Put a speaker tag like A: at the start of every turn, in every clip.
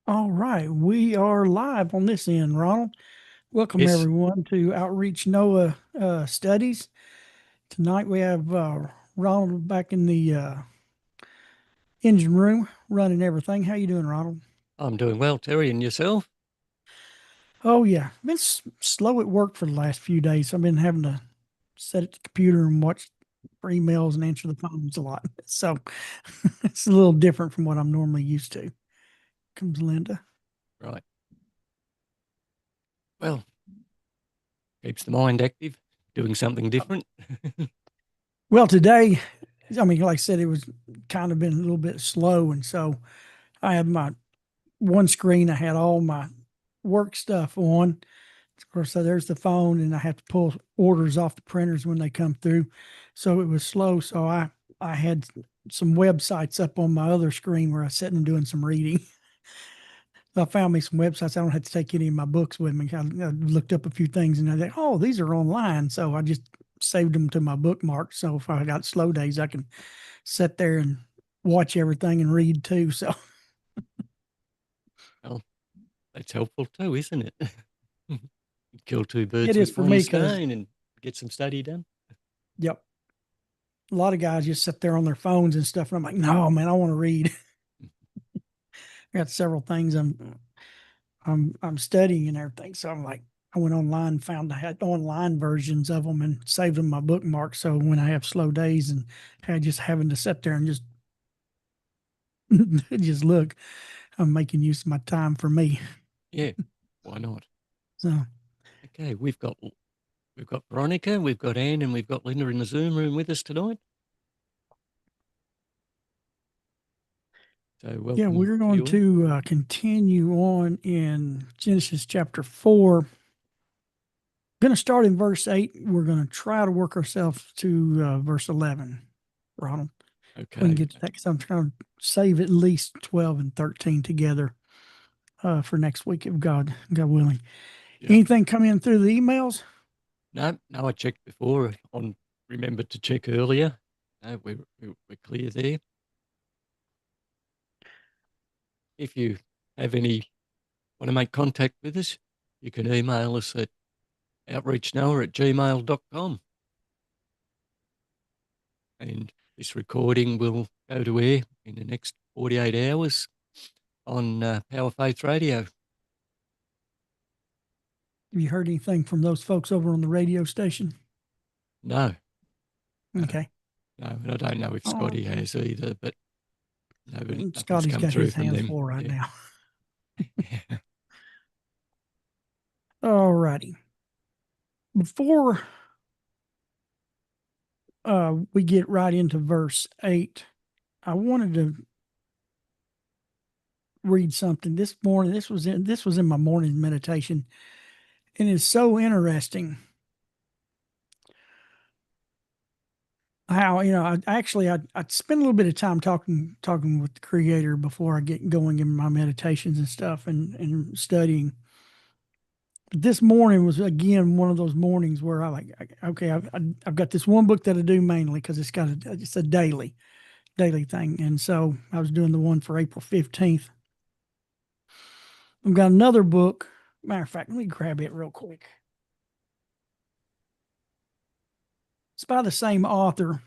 A: All right, we are live on this end, Ronald. Welcome
B: Yes,
A: everyone to Outreach NOAA Studies. Tonight we have Ronald back in the engine room running everything. How you doing, Ronald?
B: I'm doing well, Terry, and yourself?
A: Oh yeah, been slow at work for the last few days. I've been having to sit at the computer and watch for emails and answer the phones a lot. So it's a little different from what I'm normally used to. Comes Linda.
B: Right. Well, keeps the mind active, doing something different.
A: Well, today, I mean, like I said, it was kind of been a little bit slow, and so I had my one screen. I had all my work stuff on. Of course, so there's the phone, and I have to pull orders off the printers when they come through. So it was slow. So I had some websites up on my other screen where I was sitting and doing some reading. I found me some websites. I don't have to take any of my books with me. I looked up a few things and I thought, oh, these are online. So I just saved them to my bookmark. So if I got slow days, I can sit there and watch everything and read too. So
B: Well, that's helpful too, isn't it? Kill two
A: it
B: birds
A: is
B: with
A: for
B: one
A: me because,
B: stone and get some study done.
A: yep, a lot of guys just sit there on their phones and stuff. And I'm like, no, man, I want to read. I got several things I'm studying and everything. So I'm like, I went online and found I had online versions of them and saved them in my bookmark. So when I have slow days and had just having to sit there and just just look, I'm making use of my time for me.
B: Yeah, why not?
A: So
B: Okay, we've got Veronica, we've got Anne, and we've got Linda in the Zoom room with us tonight. So
A: yeah,
B: welcome
A: we're
B: to
A: going
B: you all.
A: to continue on in Genesis chapter 4. Going to start in verse 8. We're going to try to work ourselves to verse 11, Ronald. If we can
B: Okay.
A: get to that, because I'm trying to save at least 12 and 13 together for next week, if God willing.
B: Yeah.
A: Anything come in through the emails?
B: No, no, I checked before on remembered to check earlier. No, we're clear there. If you have any want to make contact with us, you can email us at outreachnoah@gmail.com. And this recording will go to air in the next 48 hours on Power Faith Radio.
A: Have you heard anything from those folks over on the radio station?
B: No, no,
A: Okay.
B: no. And I don't know if
A: Oh,
B: Scotty has either, but nothing's
A: Scotty's
B: come
A: got
B: through
A: his
B: from
A: hands
B: them.
A: full right
B: Yeah.
A: now. All righty. Before we get right into verse 8, I wanted to read something this morning. This was in my morning meditation, and it's so interesting how I spend a little bit of time talking with the Creator before I get going in my meditations and stuff and studying. This morning was again one of those mornings where okay, I've got this one book that I do mainly because it's a daily thing, and so I was doing the one for April 15th. I've got another book. Matter of fact, let me grab it real quick. It's by the same author.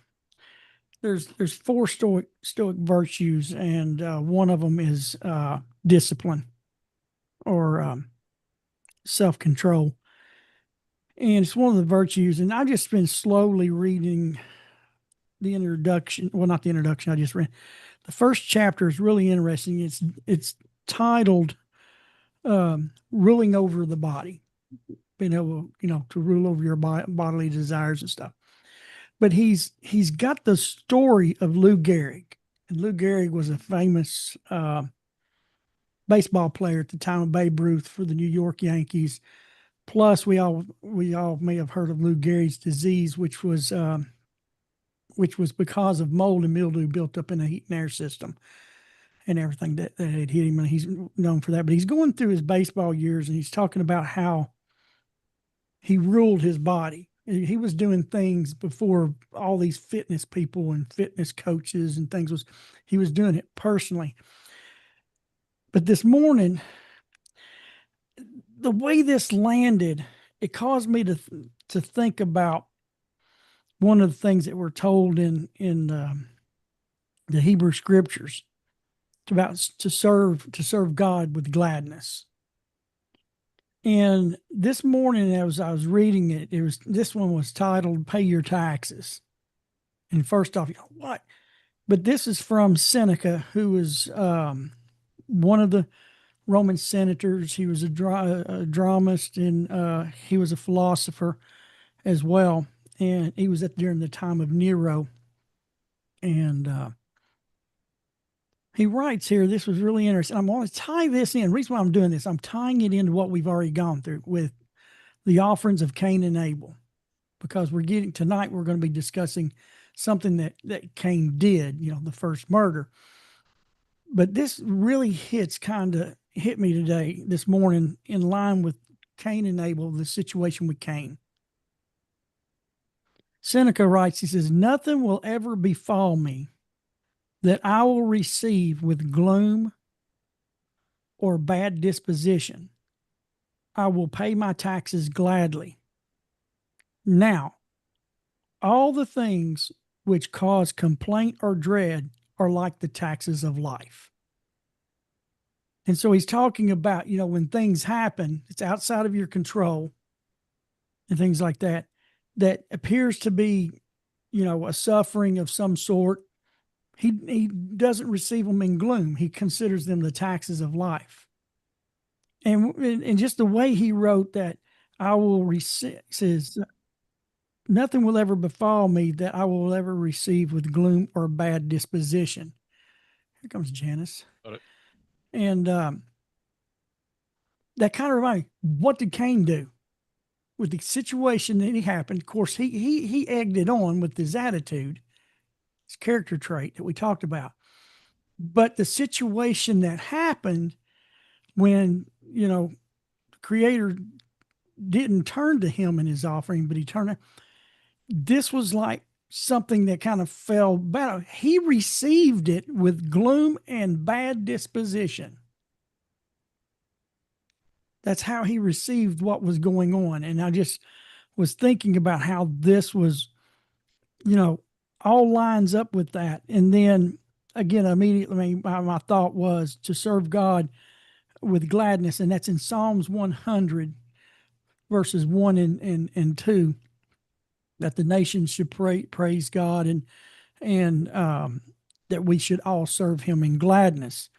A: There's four stoic virtues, and one of them is discipline or self control, and it's one of the virtues. And I've just been slowly reading the introduction. Well, not the introduction. I just read the first chapter is really interesting. It's titled "Ruling Over the Body," being able, to rule over your bodily desires and stuff. But he's got the story of Lou Gehrig, and Lou Gehrig was a famous baseball player at the time of Babe Ruth for the New York Yankees. Plus, we all may have heard of Lou Gehrig's disease, which was because of mold and mildew built up in the heat and air system and everything that had hit him, and he's known for that. But he's going through his baseball years, and he's talking about how he ruled his body. He was doing things before all these fitness people and fitness coaches and things was he was doing it personally. But this morning, the way this landed, it caused me to think about one of the things that we're told in the Hebrew scriptures. It's about to serve God with gladness. And this morning, as I was reading it, this one was titled "Pay Your Taxes." And first off, what? But this is from Seneca, who was one of the Roman senators. He was a dramatist, and he was a philosopher as well. And he was during the time of Nero. And he writes here, this was really interesting. I'm going to tie this in. The reason why I'm doing this, I'm tying it into what we've already gone through with the offerings of Cain and Abel, because we're going to be discussing something that Cain did, the first murder. But this really hit me this morning, in line with Cain and Abel, the situation with Cain. Seneca writes, he says, "Nothing will ever befall me that I will receive with gloom or bad disposition. I will pay my taxes gladly. Now, all the things which cause complaint or dread are like the taxes of life." And so he's talking about, when things happen, it's outside of your control and things like that, that appears to be, a suffering of some sort. He doesn't receive them in gloom. He considers them the taxes of life. And just the way he wrote that, I will receive, says, "Nothing will ever befall me that I will ever receive with gloom or bad disposition." Here comes Janice.
B: Got it.
A: And that kind of reminds me, what did Cain do with the situation that he happened? Of course, he egged it on with his attitude, his character trait that we talked about. But the situation that happened when, the Creator didn't turn to him in his offering, but he turned, this was like something that kind of fell bad. He received it with gloom and bad disposition. That's how he received what was going on. And I just was thinking about how this was, all lines up with that. And then again, immediately my thought was to serve God with gladness. And that's in Psalms 100, verses 1 and 2, that the nations should praise God, and that we should all serve him in gladness.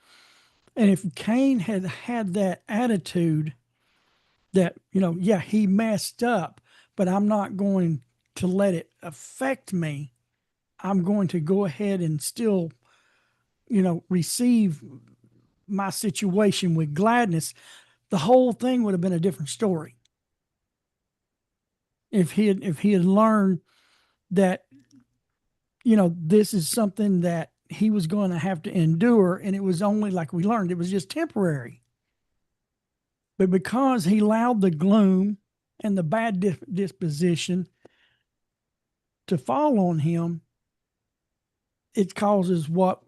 A: And if Cain had had that attitude that, he messed up, but I'm not going to let it affect me. I'm going to go ahead and still, receive my situation with gladness. The whole thing would have been a different story. If he had learned that, this is something that he was going to have to endure, and it was only, like we learned, it was just temporary. But because he allowed the gloom and the bad disposition to fall on him, it causes what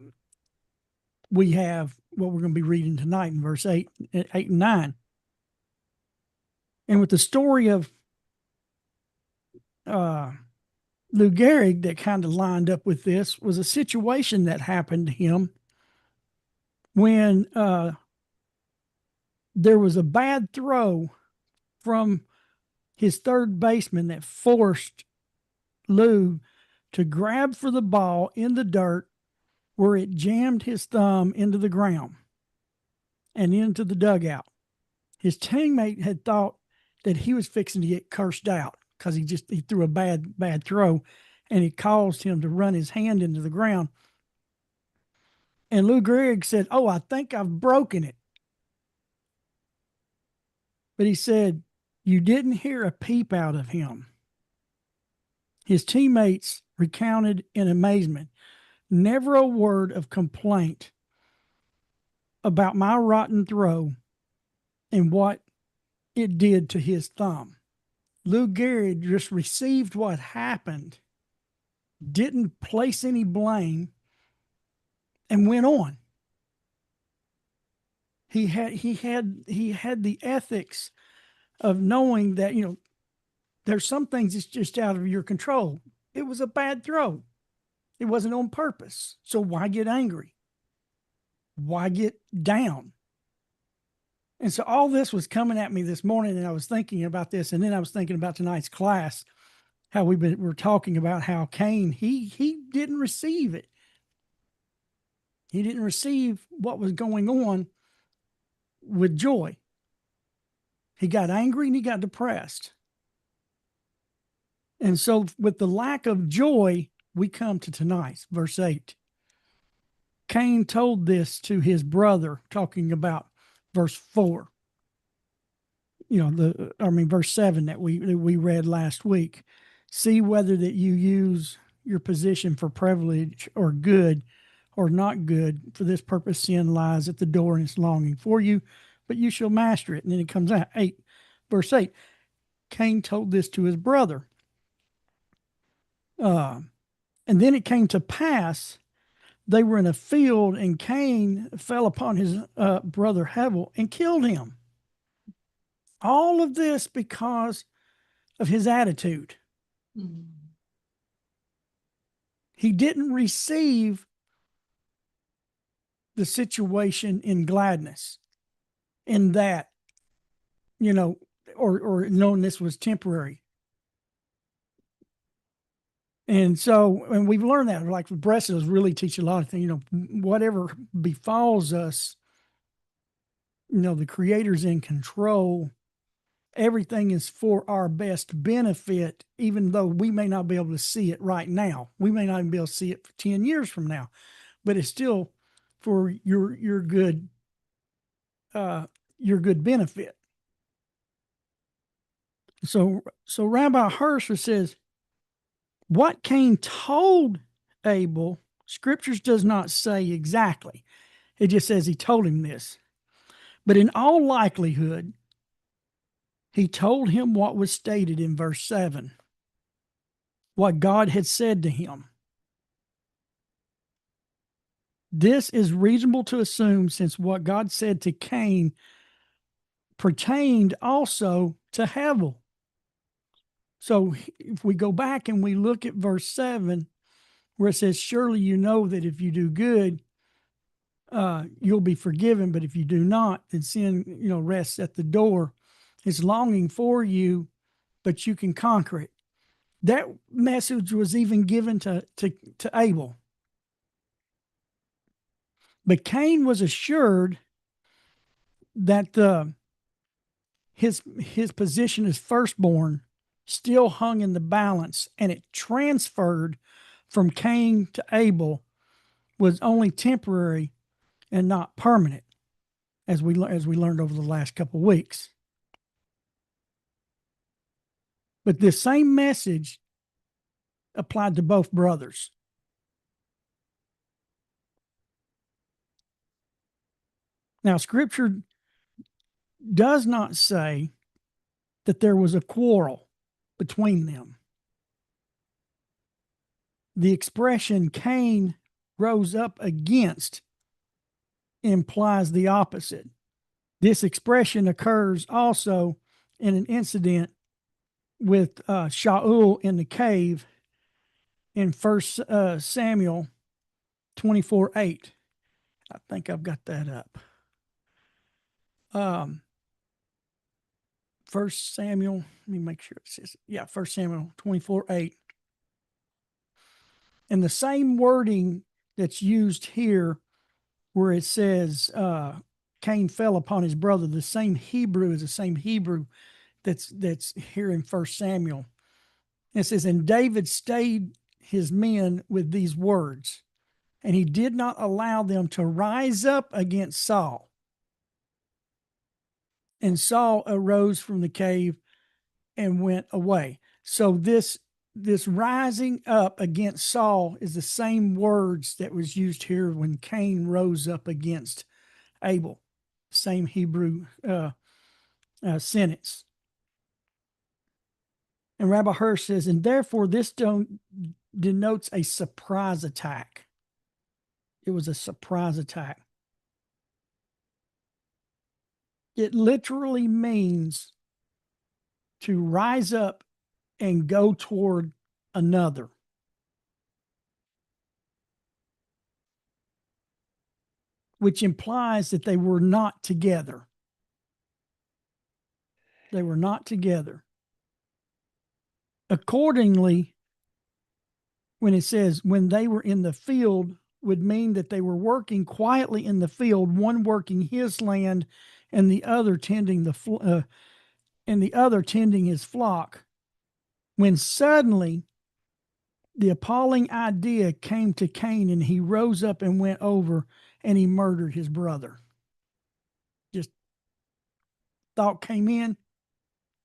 A: we have, what we're going to be reading tonight in verse 8 and 9. And with the story of Lou Gehrig that kind of lined up with this, was a situation that happened to him when there was a bad throw from his third baseman that forced Lou to grab for the ball in the dirt, where it jammed his thumb into the ground and into the dugout. His teammate had thought that he was fixing to get cursed out because he threw a bad throw, and it caused him to run his hand into the ground. And Lou Gehrig said, "Oh, I think I've broken it." But he said, "You didn't hear a peep out of him." His teammates recounted in amazement, "Never a word of complaint about my rotten throw and what it did to his thumb." Lou Gehrig just received what happened, didn't place any blame, and went on. He had the ethics of knowing that, there's some things that's just out of your control. It was a bad throw. It wasn't on purpose. So why get angry? Why get down? And so all this was coming at me this morning, and I was thinking about this, and then I was thinking about tonight's class, how we're talking about how Cain, he didn't receive it. He didn't receive what was going on with joy. He got angry and he got depressed. And so with the lack of joy, we come to tonight's verse 8. Cain told this to his brother, talking about verse 4. Verse 7 that we read last week. See whether that you use your position for privilege or good or not good. For this purpose, sin lies at the door and it's longing for you, but you shall master it. And then it comes out verse 8. Cain told this to his brother. And then it came to pass, they were in a field, and Cain fell upon his brother Abel and killed him. All of this because of his attitude. Mm-hmm. He didn't receive the situation in gladness, in that, or knowing this was temporary. And we've learned that, like Bressels really teach a lot of things, whatever befalls us, the Creator's in control. Everything is for our best benefit, even though we may not be able to see it right now. We may not even be able to see it for 10 years from now, but it's still for your good benefit. So Rabbi Hirsch says, what Cain told Abel, Scriptures does not say exactly. It just says he told him this. But in all likelihood, he told him what was stated in verse 7, what God had said to him. This is reasonable to assume, since what God said to Cain pertained also to Abel. So if we go back and we look at verse 7, where it says, surely you know that if you do good, you'll be forgiven, but if you do not, then sin, rests at the door. It's longing for you, but you can conquer it. That message was even given to Abel. But Cain was assured that his position as firstborn still hung in the balance, and it transferred from Cain to Abel, was only temporary and not permanent, as we learned over the last couple of weeks. But this same message applied to both brothers. Now, Scripture does not say that there was a quarrel between them. The expression Cain rose up against implies the opposite. This expression occurs also in an incident with Shaul in the cave in 1 Samuel 24:8. I think I've got that up. 1 Samuel, let me make sure it says, 1 Samuel 24:8. And the same wording that's used here, where it says Cain fell upon his brother, the same Hebrew is the same Hebrew that's here in 1 Samuel. It says, and David stayed his men with these words, and he did not allow them to rise up against Saul. And Saul arose from the cave and went away. So this rising up against Saul is the same words that was used here when Cain rose up against Abel. Same Hebrew sentence. And Rabbi Hirsch says, and therefore this denotes a surprise attack. It was a surprise attack. It literally means to rise up and go toward another. Which implies that they were not together. They were not together. Accordingly, when it says when they were in the field, would mean that they were working quietly in the field, one working his land and the other tending his flock. When suddenly the appalling idea came to Cain, and he rose up and went over and he murdered his brother. Just thought came in,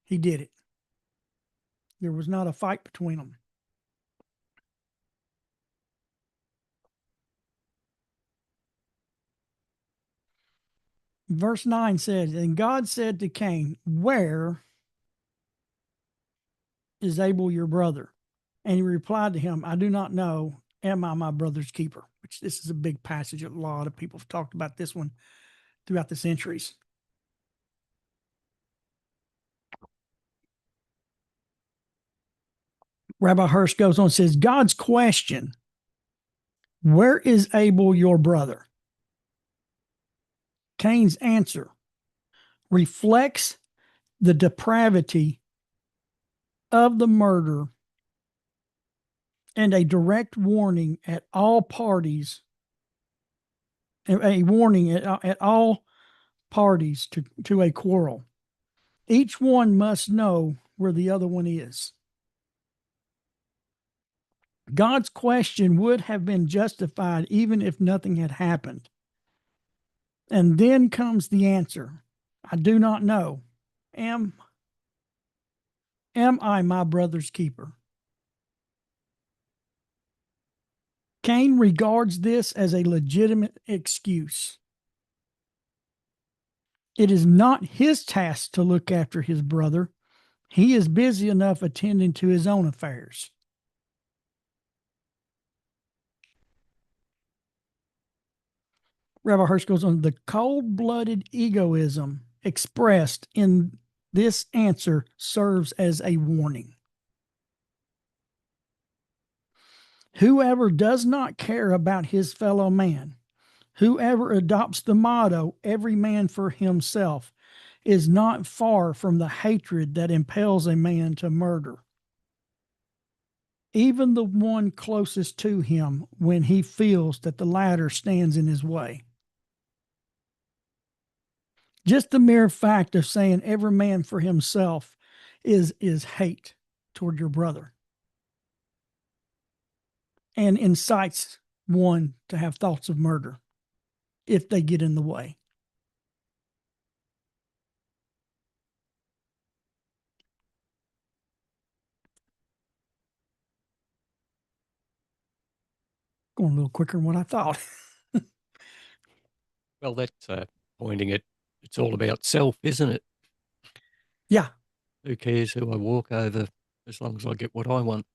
A: he did it. There was not a fight between them. Verse 9 says, and God said to Cain, where is Abel your brother? And he replied to him, I do not know. Am I my brother's keeper? Which this is a big passage. A lot of people have talked about this one throughout the centuries. Rabbi Hirsch goes on and says, God's question, where is Abel your brother? Cain's answer reflects the depravity of the murder and a direct warning at all parties, a warning at all parties to a quarrel. Each one must know where the other one is. God's question would have been justified even if nothing had happened. And then comes the answer. I do not know. Am I my brother's keeper? Cain regards this as a legitimate excuse. It is not his task to look after his brother. He is busy enough attending to his own affairs. Rabbi Hirsch goes on, the cold-blooded egoism expressed in this answer serves as a warning. Whoever does not care about his fellow man, whoever adopts the motto, every man for himself, is not far from the hatred that impels a man to murder. Even the one closest to him when he feels that the latter stands in his way. Just the mere fact of saying every man for himself is hate toward your brother and incites one to have thoughts of murder if they get in the way. Going a little quicker than what I thought.
B: Well, that's pointing at it's all about self, isn't it?
A: Yeah.
B: Who cares who I walk over as long as I get what I want?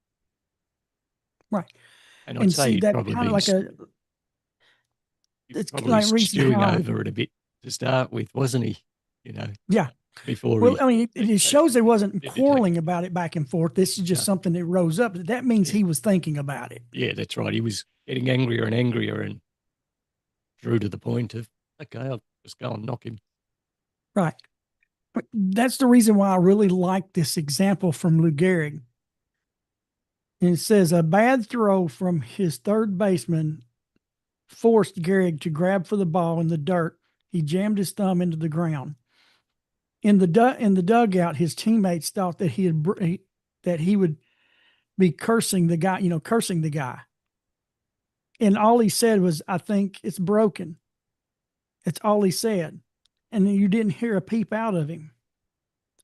A: Right.
B: And I'd
A: And
B: say
A: see
B: he'd
A: that
B: probably
A: kind of
B: been
A: like it's
B: probably
A: like reason
B: stewing
A: how,
B: over it a bit to start with, wasn't he? You know,
A: yeah.
B: before
A: Well,
B: he
A: I mean, it shows there wasn't
B: did the taking.
A: quarreling about it back and forth. This is just something that rose up. That means he was thinking about it.
B: Yeah, that's right. He was getting angrier and angrier and drew to the point of, okay, I'll just go and knock him.
A: Right. But that's the reason why I really like this example from Lou Gehrig. And it says a bad throw from his third baseman forced Gehrig to grab for the ball in the dirt. He jammed his thumb into the ground. In the dugout, his teammates thought that he would be cursing the guy. And all he said was, I think it's broken. That's all he said. And you didn't hear a peep out of him.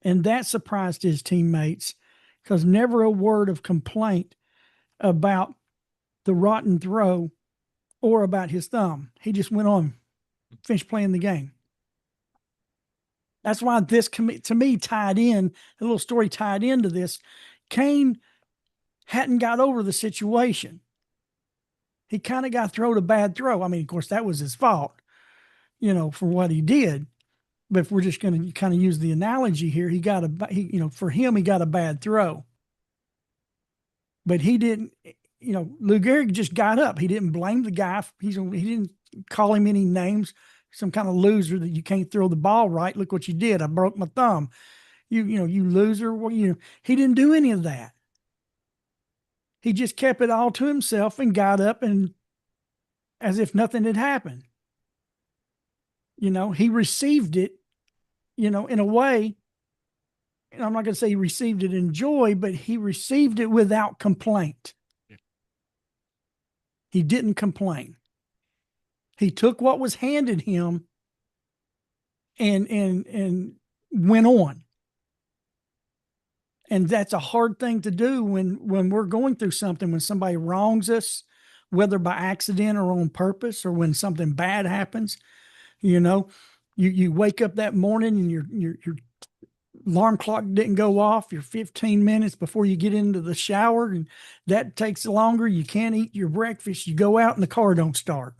A: And that surprised his teammates because never a word of complaint about the rotten throw or about his thumb. He just went on, finished playing the game. That's why this, to me, tied in, a little story tied into this. Cain hadn't got over the situation. He kind of got thrown a bad throw. I mean, of course, that was his fault, for what he did. But if we're just going to kind of use the analogy here, for him, he got a bad throw, but he didn't, Lou Gehrig just got up. He didn't blame the guy. He didn't call him any names, some kind of loser that you can't throw the ball right. Look what you did. I broke my thumb. You loser. Well, he didn't do any of that. He just kept it all to himself and got up and as if nothing had happened. He received it, in a way. And I'm not going to say he received it in joy, but he received it without complaint. Yeah. He didn't complain. He took what was handed him and went on. And that's a hard thing to do when we're going through something, when somebody wrongs us, whether by accident or on purpose, or when something bad happens. You wake up that morning and your alarm clock didn't go off. You're 15 minutes before you get into the shower, and that takes longer. You can't eat your breakfast. You go out and the car don't start.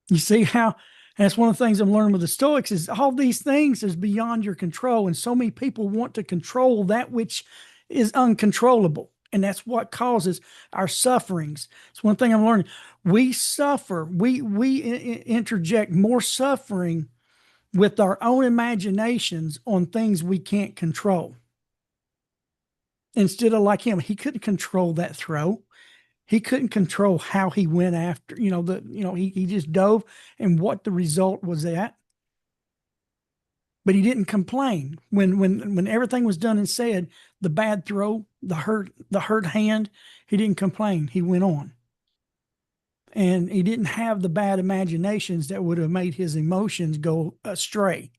A: You see how that's one of the things I'm learning with the Stoics is all these things is beyond your control. And so many people want to control that which is uncontrollable. And that's what causes our sufferings. It's one thing I'm learning. We suffer. We interject more suffering with our own imaginations on things we can't control. Instead of like him, he couldn't control that throw. He couldn't control how he went after, he just dove and what the result was at. But he didn't complain when everything was done and said, the bad throw, the hurt hand, he didn't complain. He went on. And he didn't have the bad imaginations that would have made his emotions go astray,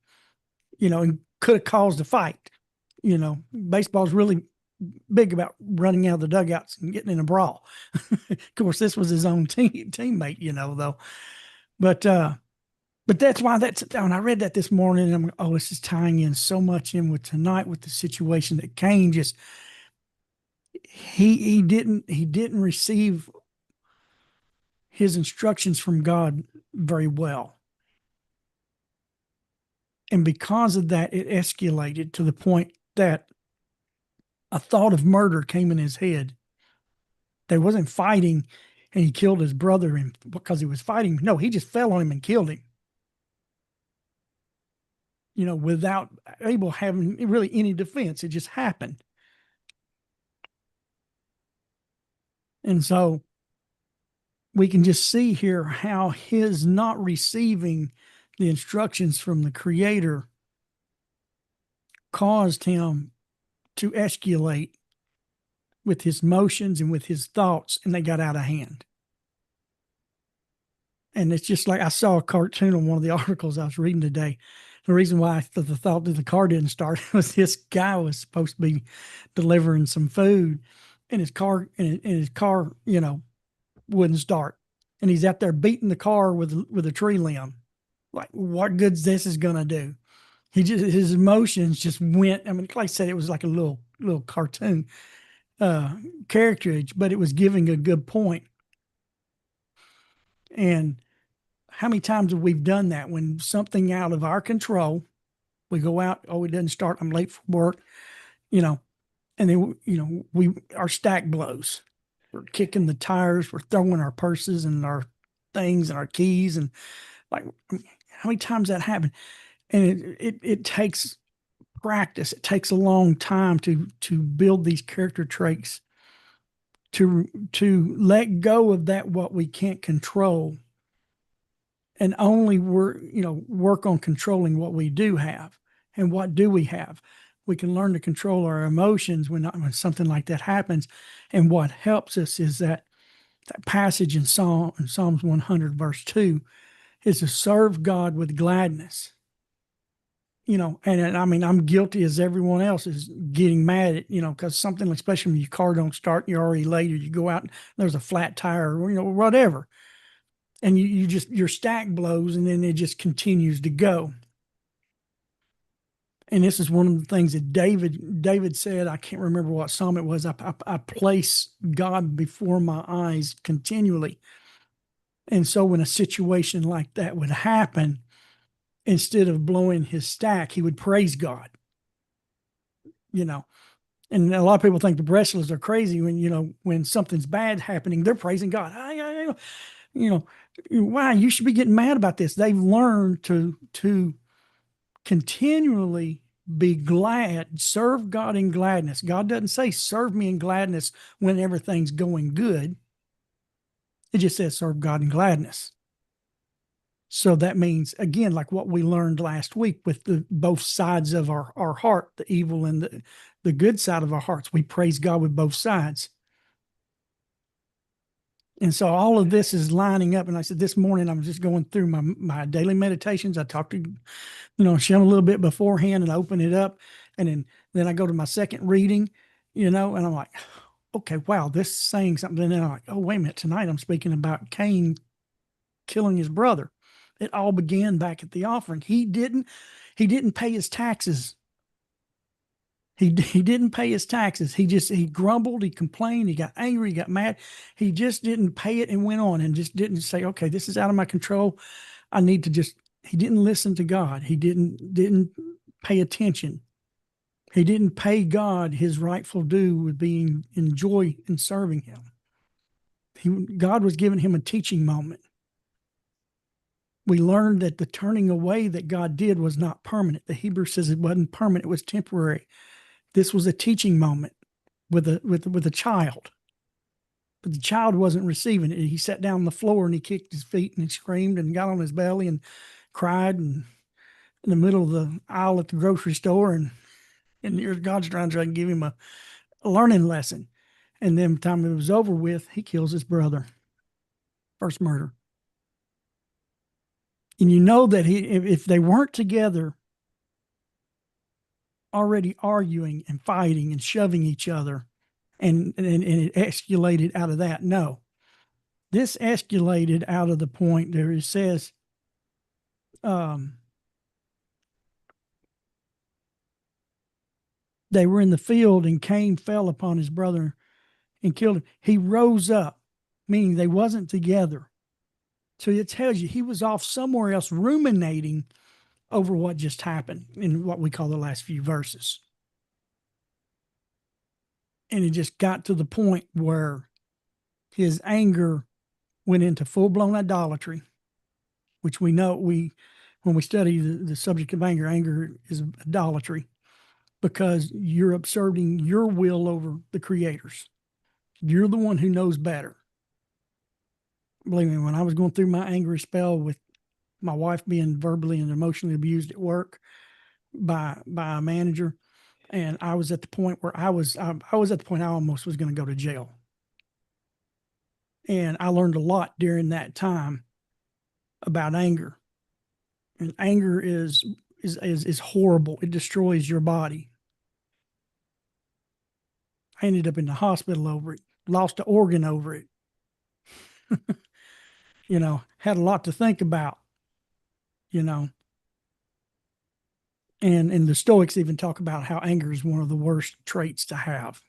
A: and could have caused a fight. Baseball's really big about running out of the dugouts and getting in a brawl. Of course, this was his own teammate, though. But that's why when I read that this morning, I'm like, oh, this is tying in so much in with tonight with the situation that Cain just, he didn't receive his instructions from God very well. And because of that, it escalated to the point that a thought of murder came in his head. They wasn't fighting and he killed his brother because he was fighting. No, he just fell on him and killed him. Without Abel having really any defense. It just happened. And so we can just see here how his not receiving the instructions from the Creator caused him to escalate with his motions and with his thoughts, and they got out of hand. And it's just like I saw a cartoon on one of the articles I was reading today. The reason why I thought that the car didn't start was this guy was supposed to be delivering some food, and his car, wouldn't start. And he's out there beating the car with a tree limb. Like, what good's this is going to do? His emotions just went. I mean, like I said, it was like a little cartoon carriage, but it was giving a good point. And how many times have we done that when something out of our control, we go out, oh, it doesn't start, I'm late for work, and then, our stack blows. We're kicking the tires, we're throwing our purses and our things and our keys. And like, how many times that happened? And it takes practice. It takes a long time to build these character traits, to let go of that what we can't control, and only work on controlling what we do have. And what do we have? We can learn to control our emotions when something like that happens. And what helps us is that passage in Psalms 100 verse 2 is to serve God with gladness. And I mean, I'm guilty as everyone else is getting mad at, because something, especially when your car don't start, you're already late, or you go out and there's a flat tire, or, whatever. And your stack blows, and then it just continues to go. And this is one of the things that David said. I can't remember what psalm it was. I place God before my eyes continually. And so when a situation like that would happen, instead of blowing his stack, he would praise God, you know. And a lot of people think the wrestlers are crazy when, when something's bad happening, they're praising God. You know, why you should be getting mad about this. They've learned to continually be glad, serve God in gladness. God doesn't say serve me in gladness when everything's going good. It just says serve God in gladness. So that means, again, like what we learned last week with the both sides of our heart, the evil and the good side of our hearts. We praise God with both sides. And so all of this is lining up. And I said, this morning, I'm just going through my daily meditations. I talked to, Shem a little bit beforehand and open it up. And then I go to my second reading, and I'm like, okay, wow, this is saying something. And then I'm like, oh, wait a minute. Tonight I'm speaking about Cain killing his brother. It all began back at the offering. He didn't pay his taxes. He didn't pay his taxes. He grumbled, he complained, he got angry, he got mad. He just didn't pay it and went on and just didn't say, okay, this is out of my control. I need to just, he didn't listen to God. He didn't pay attention. He didn't pay God his rightful due with being in joy in serving him. God was giving him a teaching moment. We learned that the turning away that God did was not permanent. The Hebrew says it wasn't permanent, it was temporary. This was a teaching moment with a child. But the child wasn't receiving it. He sat down on the floor and he kicked his feet and he screamed and got on his belly and cried and in the middle of the aisle at the grocery store. And here's God's trying to give him a learning lesson. And then by the time it was over with, he kills his brother. First murder. And you know that if they weren't together, already arguing and fighting and shoving each other, and it escalated out of that. No, this escalated out of the point there. It says, they were in the field and Cain fell upon his brother and killed him. He rose up, meaning they wasn't together. So it tells you he was off somewhere else ruminating over what just happened in what we call the last few verses. And it just got to the point where his anger went into full-blown idolatry, which we know when we study the subject of anger is idolatry, because you're asserting your will over the Creator's. You're the one who knows better. Believe me, when I was going through my angry spell with my wife being verbally and emotionally abused at work by a manager, and I was at the point where I was at the point I almost was going to go to jail. And I learned a lot during that time about anger. And anger is horrible. It destroys your body. I ended up in the hospital over it, lost an organ over it. Had a lot to think about, and the Stoics even talk about how anger is one of the worst traits to have,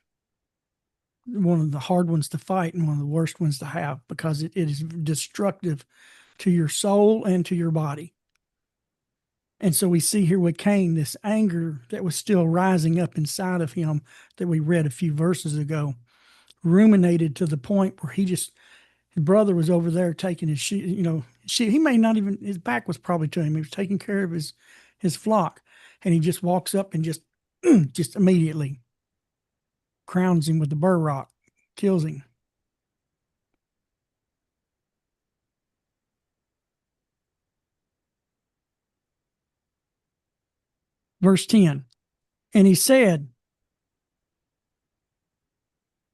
A: one of the hard ones to fight and one of the worst ones to have, because it is destructive to your soul and to your body. And so we see here with Cain, this anger that was still rising up inside of him that we read a few verses ago, ruminated to the point where his brother was over there taking his sheep, he may not even, his back was probably to him. He was taking care of his flock. And he just walks up and just immediately crowns him with the burr rock, kills him. Verse 10, and he said,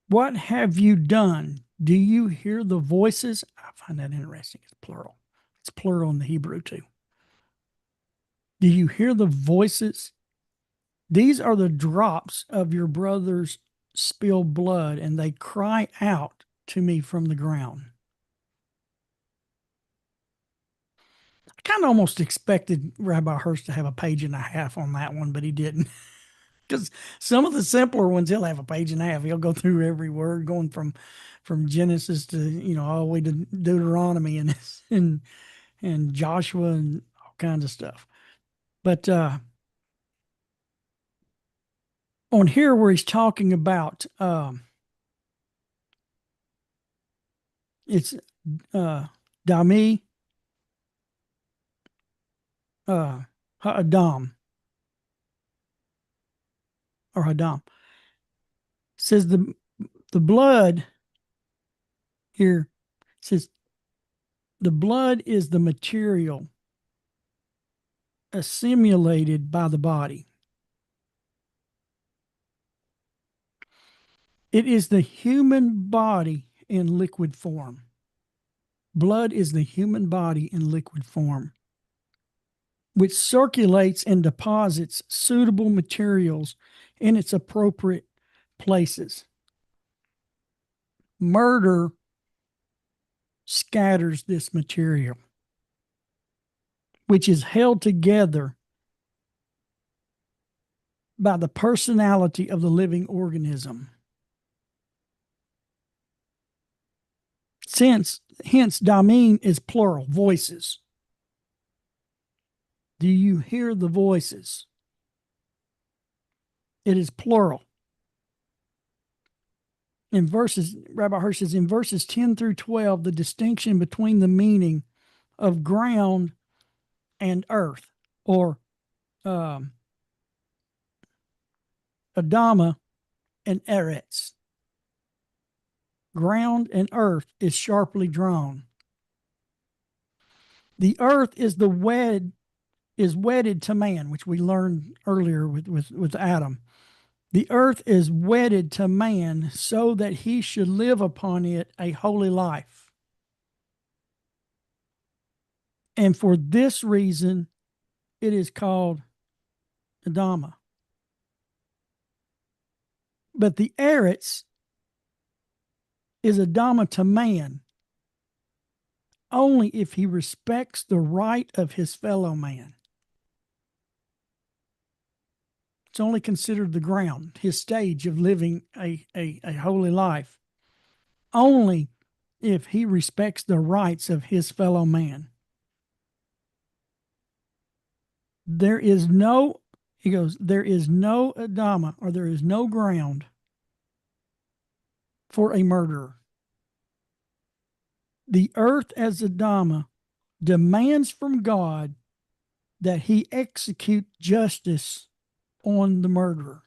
A: what have you done? Do you hear the voices? I find that interesting. It's plural. It's plural in the Hebrew too. Do you hear the voices? These are the drops of your brother's spilled blood, and they cry out to me from the ground. I kind of almost expected Rabbi Hurst to have a page and a half on that one, but he didn't. Because some of the simpler ones, he'll have a page and a half. He'll go through every word, going from Genesis to all the way to Deuteronomy and Joshua and all kinds of stuff. But on here where he's talking about it's Dami Ha'adam or Hadam says the blood here says the blood is the material assimilated by the body. It is the human body in liquid form. Blood is the human body in liquid form, which circulates and deposits suitable materials in its appropriate places. Murder scatters this material, which is held together by the personality of the living organism. Hence, Damim is plural, voices. Do you hear the voices? It is plural. Rabbi Hirsch says, in verses 10 through 12, the distinction between the meaning of ground and earth, or Adama and Eretz. Ground and earth is sharply drawn. The earth is wedded to man, which we learned earlier with Adam. The earth is wedded to man so that he should live upon it a holy life. And for this reason, it is called Adama. But the Eretz is Adama to man only if he respects the right of his fellow man. It's only considered the ground, his stage of living a holy life, only if he respects the rights of his fellow man. There is no Adama, or there is no ground for a murderer. The earth as Adama demands from God that he execute justice on the murderer.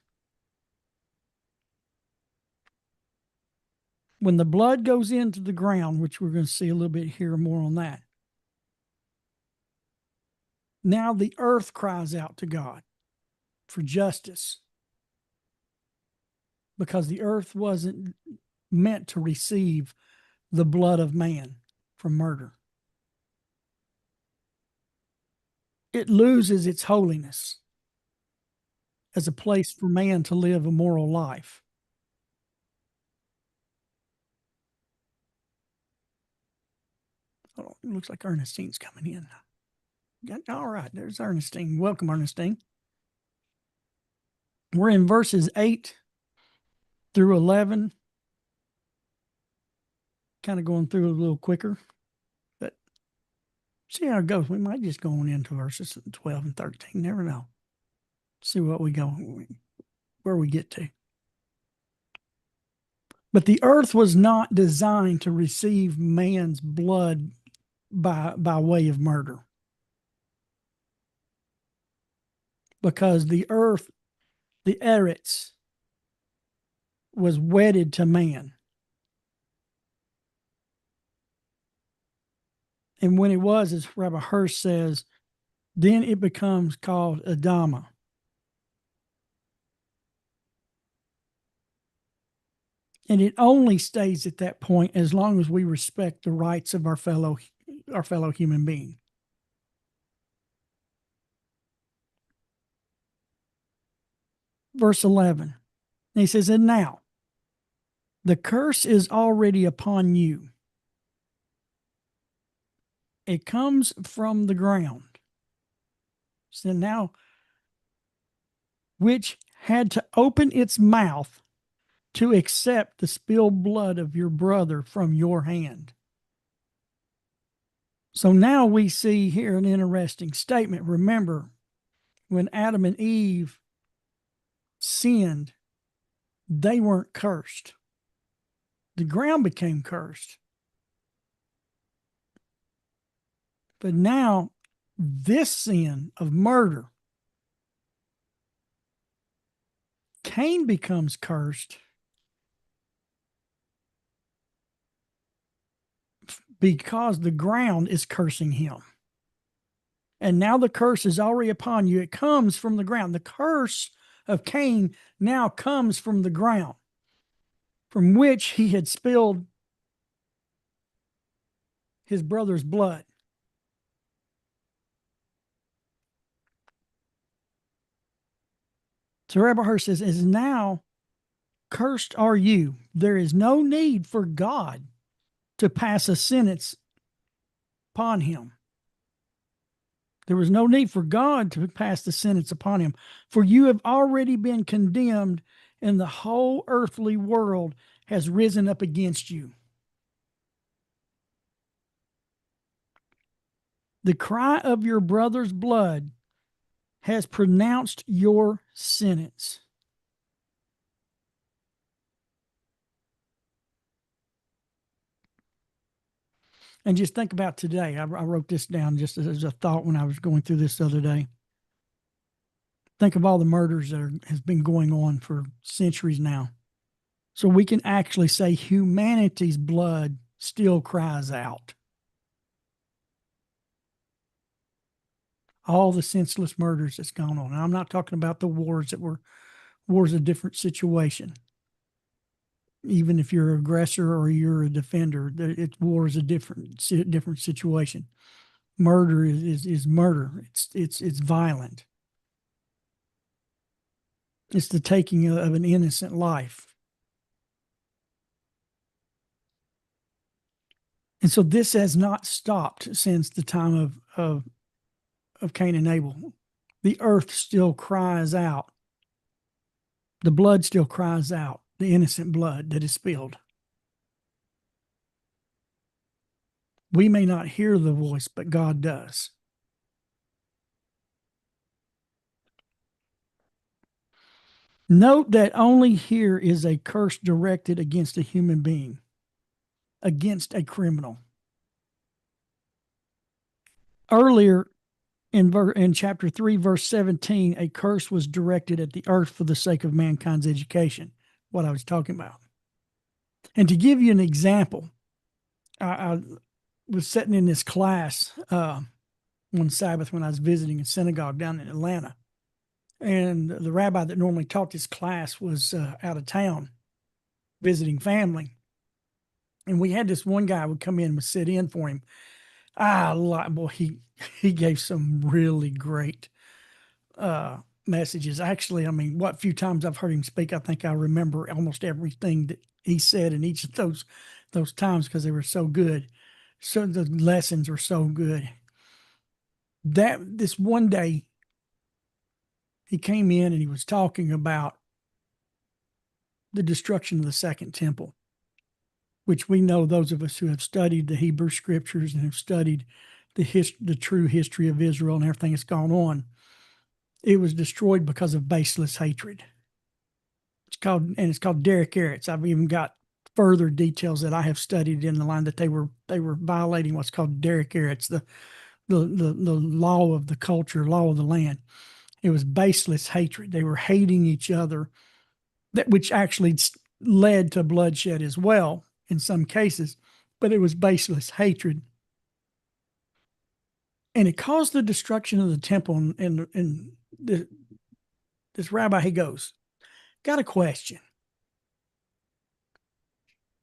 A: When the blood goes into the ground, which we're going to see a little bit here more on that, now the earth cries out to God for justice, because the earth wasn't meant to receive the blood of man from murder. It loses its holiness as a place for man to live a moral life. Oh, it looks like Ernestine's coming in. All right, there's Ernestine. Welcome, Ernestine. We're in verses 8 through 11. Kind of going through it a little quicker, but see how it goes. We might just go on into verses 12 and 13. Never know. See what we go, where we get to. But the earth was not designed to receive man's blood by way of murder, because the earth, the Eretz, was wedded to man. And when it was, as Rabbi Hirsch says, then it becomes called Adama. And it only stays at that point as long as we respect the rights of our fellow human being. Verse 11. And he says, and now, the curse is already upon you. It comes from the ground. So now, which had to open its mouth to accept the spilled blood of your brother from your hand. So now we see here an interesting statement. Remember, when Adam and Eve sinned, they weren't cursed. The ground became cursed. But now, this sin of murder, Cain becomes cursed because the ground is cursing him. And now the curse is already upon you. It comes from the ground. The curse of Cain now comes from the ground, from which he had spilled his brother's blood. So Rabbi Hirsch says, is now cursed are you. There is no need for God to pass a sentence upon him. There was no need for God to pass the sentence upon him, for you have already been condemned, and the whole earthly world has risen up against you. The cry of your brother's blood has pronounced your sentence. And just think about today. I wrote this down just as a thought when I was going through this the other day. Think of all the murders that has been going on for centuries now. So we can actually say humanity's blood still cries out. All the senseless murders that's gone on. And I'm not talking about the wars that were wars a different situation. Even if you're an aggressor or you're a defender, war is a different situation. Murder is murder. It's violent. It's the taking of an innocent life. And so this has not stopped since the time of Cain and Abel. The earth still cries out. The blood still cries out, the innocent blood that is spilled. We may not hear the voice, but God does. Note that only here is a curse directed against a human being, against a criminal. Earlier in chapter 3, verse 17, a curse was directed at the earth for the sake of mankind's education, what I was talking about. And to give you an example, I was sitting in this class one Sabbath when I was visiting a synagogue down in Atlanta. And the rabbi that normally taught this class was out of town visiting family. And we had this one guy would come in and would sit in for him. Boy, he gave some really great messages. Actually, I mean, what few times I've heard him speak, I think I remember almost everything that he said in each of those times because they were so good. So the lessons were so good. This one day, he came in and he was talking about the destruction of the second temple, which we know, those of us who have studied the Hebrew scriptures and have studied the true history of Israel and everything that's gone on, it was destroyed because of baseless hatred. It's called Derek Eretz. I've even got further details that I have studied in the line that they were violating what's called Derek Eretz, the law of the culture, law of the land. It was baseless hatred. They were hating each other, which actually led to bloodshed as well in some cases, but it was baseless hatred. And it caused the destruction of the temple. And this rabbi, he goes, got a question.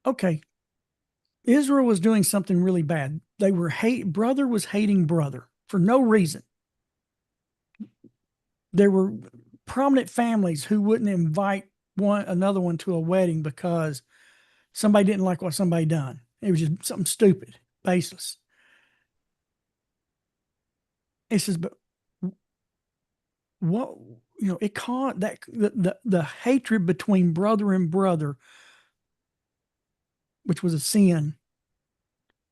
A: Okay, Israel was doing something really bad. Brother was hating brother for no reason. There were prominent families who wouldn't invite another one to a wedding because somebody didn't like what somebody done. It was just something stupid, baseless. It says, but what, it caused that the hatred between brother and brother, which was a sin,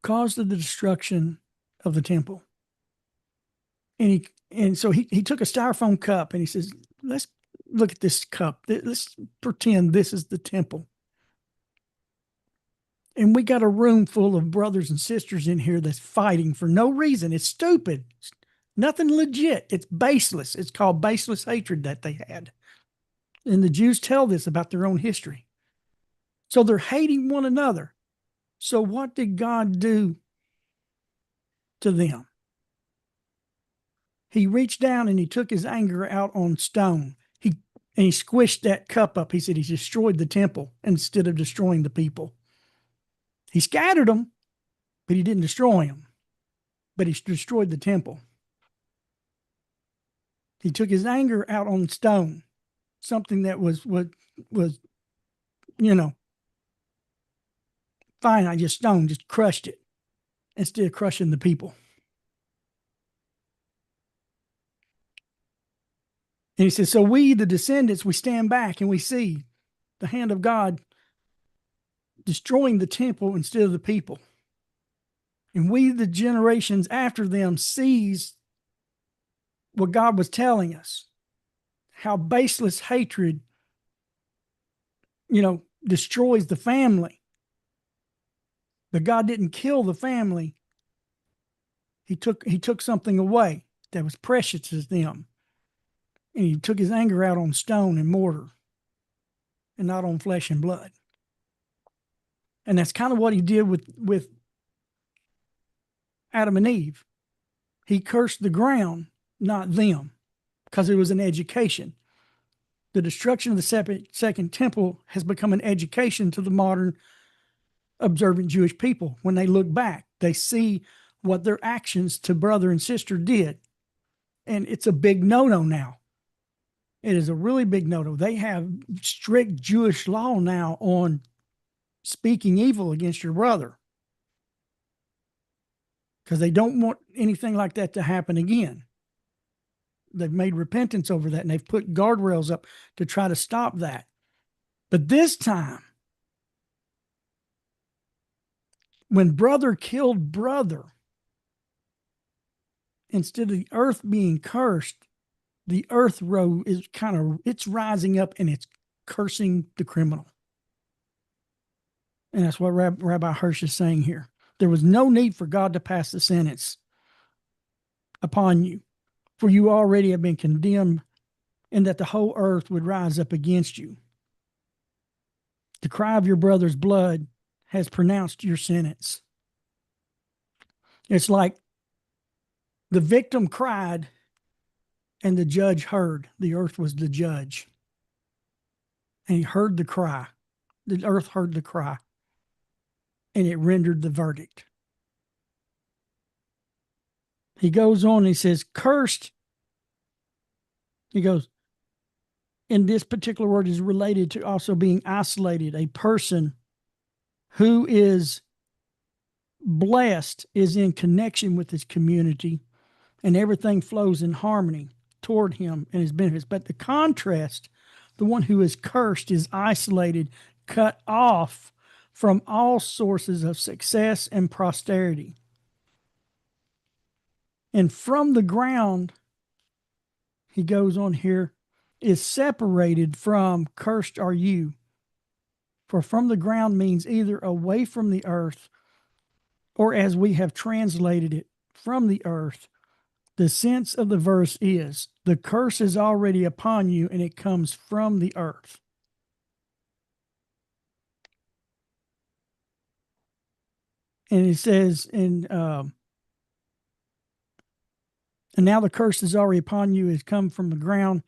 A: caused the destruction of the temple. And And so he took a styrofoam cup and he says, let's look at this cup. Let's pretend this is the temple. And we got a room full of brothers and sisters in here that's fighting for no reason. It's stupid. It's nothing legit. It's baseless. It's called baseless hatred that they had. And the Jews tell this about their own history. So they're hating one another. So what did God do to them? He reached down and he took his anger out on stone. He squished that cup up. He said he destroyed the temple instead of destroying the people. He scattered them, but he didn't destroy them. But he destroyed the temple. He took his anger out on stone, something that was fine. I just crushed it instead of crushing the people. And he says, so we, the descendants, we stand back and we see the hand of God destroying the temple instead of the people. And we, the generations after them, sees what God was telling us, how baseless hatred, destroys the family. But God didn't kill the family. He took something away that was precious to them. And he took his anger out on stone and mortar and not on flesh and blood. And that's kind of what he did with Adam and Eve. He cursed the ground, not them, because it was an education. The destruction of the second temple has become an education to the modern observant Jewish people. When they look back, they see what their actions to brother and sister did. And it's a big no-no now. It is a really big no-no. They have strict Jewish law now on speaking evil against your brother because they don't want anything like that to happen again. They've made repentance over that and they've put guardrails up to try to stop that. But this time, when brother killed brother, instead of the earth being cursed, the earth row is it's rising up and it's cursing the criminal. And that's what Rabbi Hirsch is saying here. There was no need for God to pass the sentence upon you, for you already have been condemned, and that the whole earth would rise up against you. The cry of your brother's blood has pronounced your sentence. It's like the victim cried and the judge heard. The earth was the judge. And he heard the cry. The earth heard the cry. And it rendered the verdict. He goes on and he says, cursed. He goes, and this particular word is related to also being isolated. A person who is blessed is in connection with his community and everything flows in harmony toward him and his benefits. But the contrast, the one who is cursed is isolated, cut off from all sources of success and prosperity. And from the ground, he goes on here, is separated from cursed are you. For from the ground means either away from the earth, or as we have translated it, from the earth. The sense of the verse is, the curse is already upon you and it comes from the earth. And it says, and now the curse is already upon you, has come from the ground,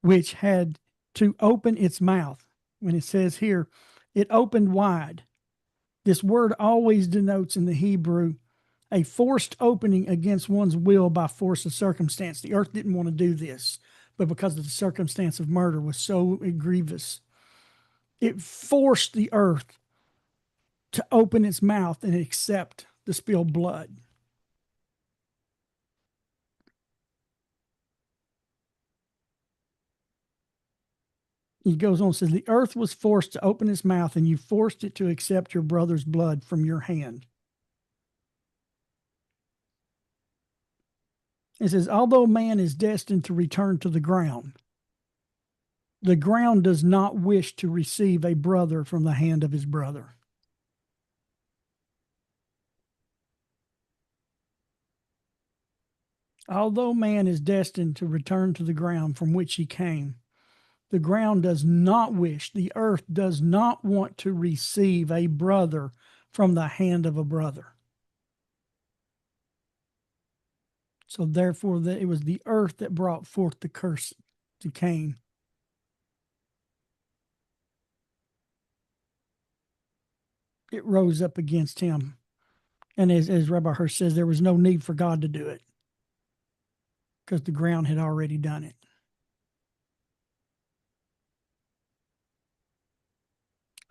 A: which had to open its mouth. When it says here, it opened wide. This word always denotes in the Hebrew a forced opening against one's will by force of circumstance. The earth didn't want to do this, but because of the circumstance of murder was so grievous, it forced the earth to open its mouth and accept the spilled blood. He goes on and says, the earth was forced to open its mouth and you forced it to accept your brother's blood from your hand. It says, although man is destined to return to the ground does not wish to receive a brother from the hand of his brother. Although man is destined to return to the ground from which he came, the ground does not wish, the earth does not want to receive a brother from the hand of a brother. So therefore, it was the earth that brought forth the curse to Cain. It rose up against him. And as Rabbi Hirsch says, there was no need for God to do it because the ground had already done it.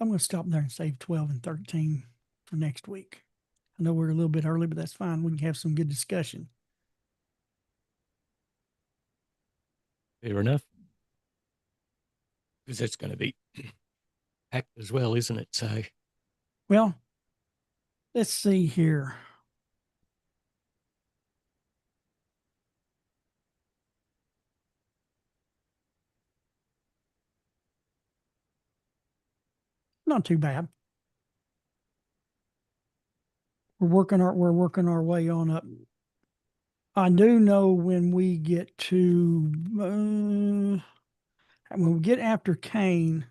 A: I'm going to stop there and save 12 and 13 for next week. I know we're a little bit early, but that's fine. We can have some good discussion.
B: Fair enough. Because that's going to be packed as well, isn't it? So,
A: well, let's see here. Not too bad. We're working our way on up. I do know when we get to when we get after Cain,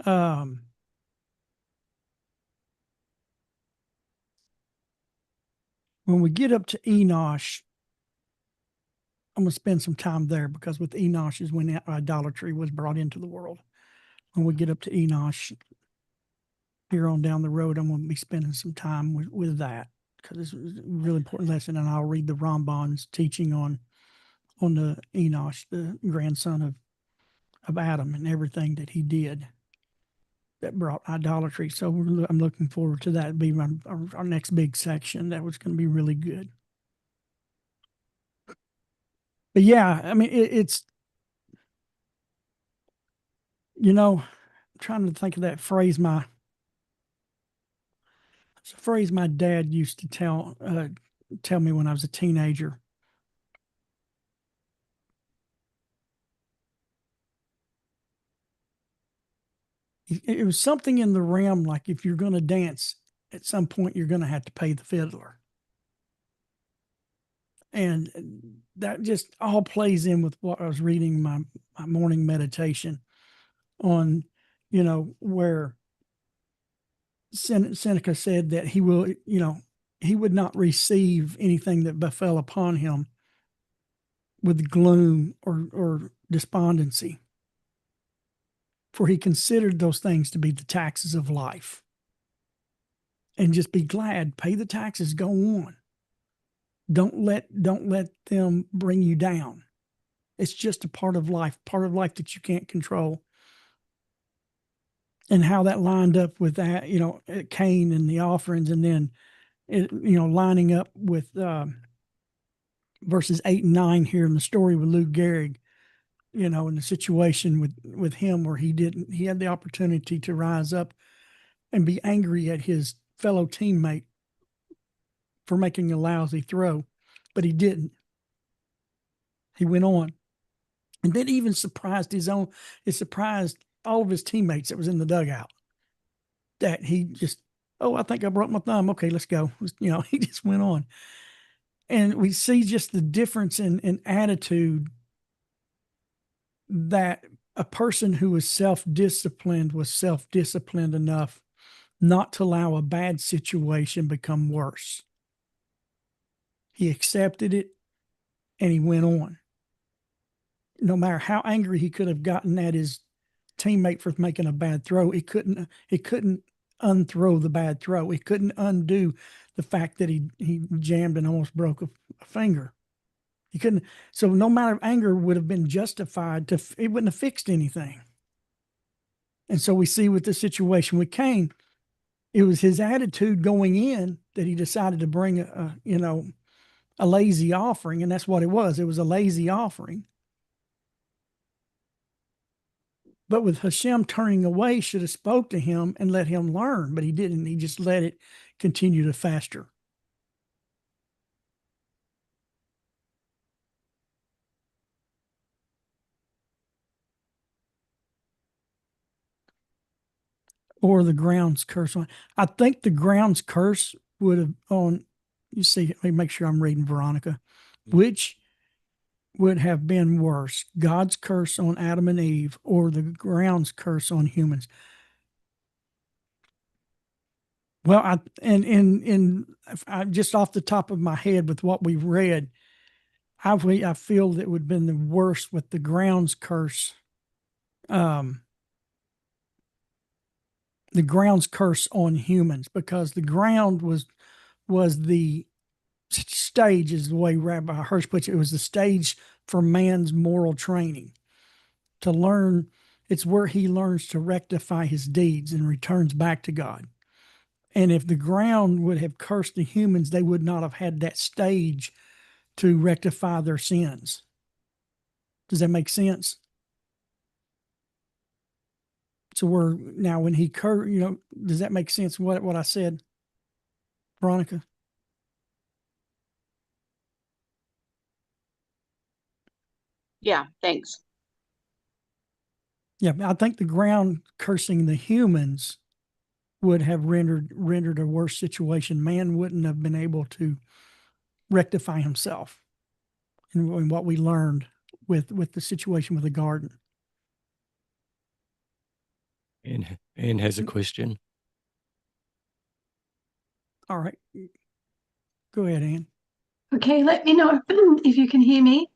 A: when we get up to Enosh, I'm going to spend some time there because with Enosh is when idolatry was brought into the world. When we get up to Enosh, here on down the road, I'm going to be spending some time with that because it's a really important lesson. And I'll read the Ramban's teaching on the Enosh, the grandson of Adam, and everything that he did that brought idolatry. So I'm looking forward to that. It'll be our next big section. That was going to be really good. But yeah, I mean, it's, I'm trying to think of that phrase. It's a phrase my dad used to tell me when I was a teenager. It was something in the realm like if you're going to dance, at some point you're going to have to pay the fiddler. And that just all plays in with what I was reading my morning meditation on, where Seneca said that he would not receive anything that befell upon him with gloom or despondency, for he considered those things to be the taxes of life. And just be glad, pay the taxes, go on. Don't let them bring you down. It's just a part of life that you can't control. And how that lined up with that, Cain and the offerings, and then lining up with verses 8 and 9 here in the story with Lou Gehrig, in the situation with him where he had the opportunity to rise up and be angry at his fellow teammate for making a lousy throw, but he didn't. He went on, and then even surprised all of his teammates that was in the dugout, that he just, I think I broke my thumb. Okay, let's go. He just went on. And we see just the difference in attitude, that a person who was self-disciplined enough not to allow a bad situation become worse. He accepted it and he went on. No matter how angry he could have gotten at his teammate for making a bad throw, it couldn't unthrow the bad throw. It couldn't undo the fact that he jammed and almost broke a finger. He couldn't. So no matter of anger would have been justified it wouldn't have fixed anything. And so we see with the situation with Cain, it was his attitude going in that he decided to bring a lazy offering, and that's what it was. It was a lazy offering. But with Hashem turning away, should have spoke to him and let him learn, but he didn't. He just let it continue to fester. or the ground's curse on. I think the ground's curse would have on. You see, let me make sure I'm reading Veronica. Which would have been worse, God's curse on Adam and Eve or the ground's curse on humans? Well, I just off the top of my head with what we've read, I feel that it would have been the worst with the ground's curse. The ground's curse on humans, because the ground was the stage, is the way Rabbi Hirsch puts it. It was the stage for man's moral training to learn. It's where he learns to rectify his deeds and returns back to God. And if the ground would have cursed the humans, they would not have had that stage to rectify their sins. Does that make sense? So we're now when he does that make sense? What I said, Veronica?
C: Yeah, thanks.
A: Yeah, I think the ground cursing the humans would have rendered a worse situation. Man wouldn't have been able to rectify himself, and what we learned with the situation with the garden.
B: And has a question.
A: All right, go ahead, Ann.
D: Okay, let me know if you can hear me.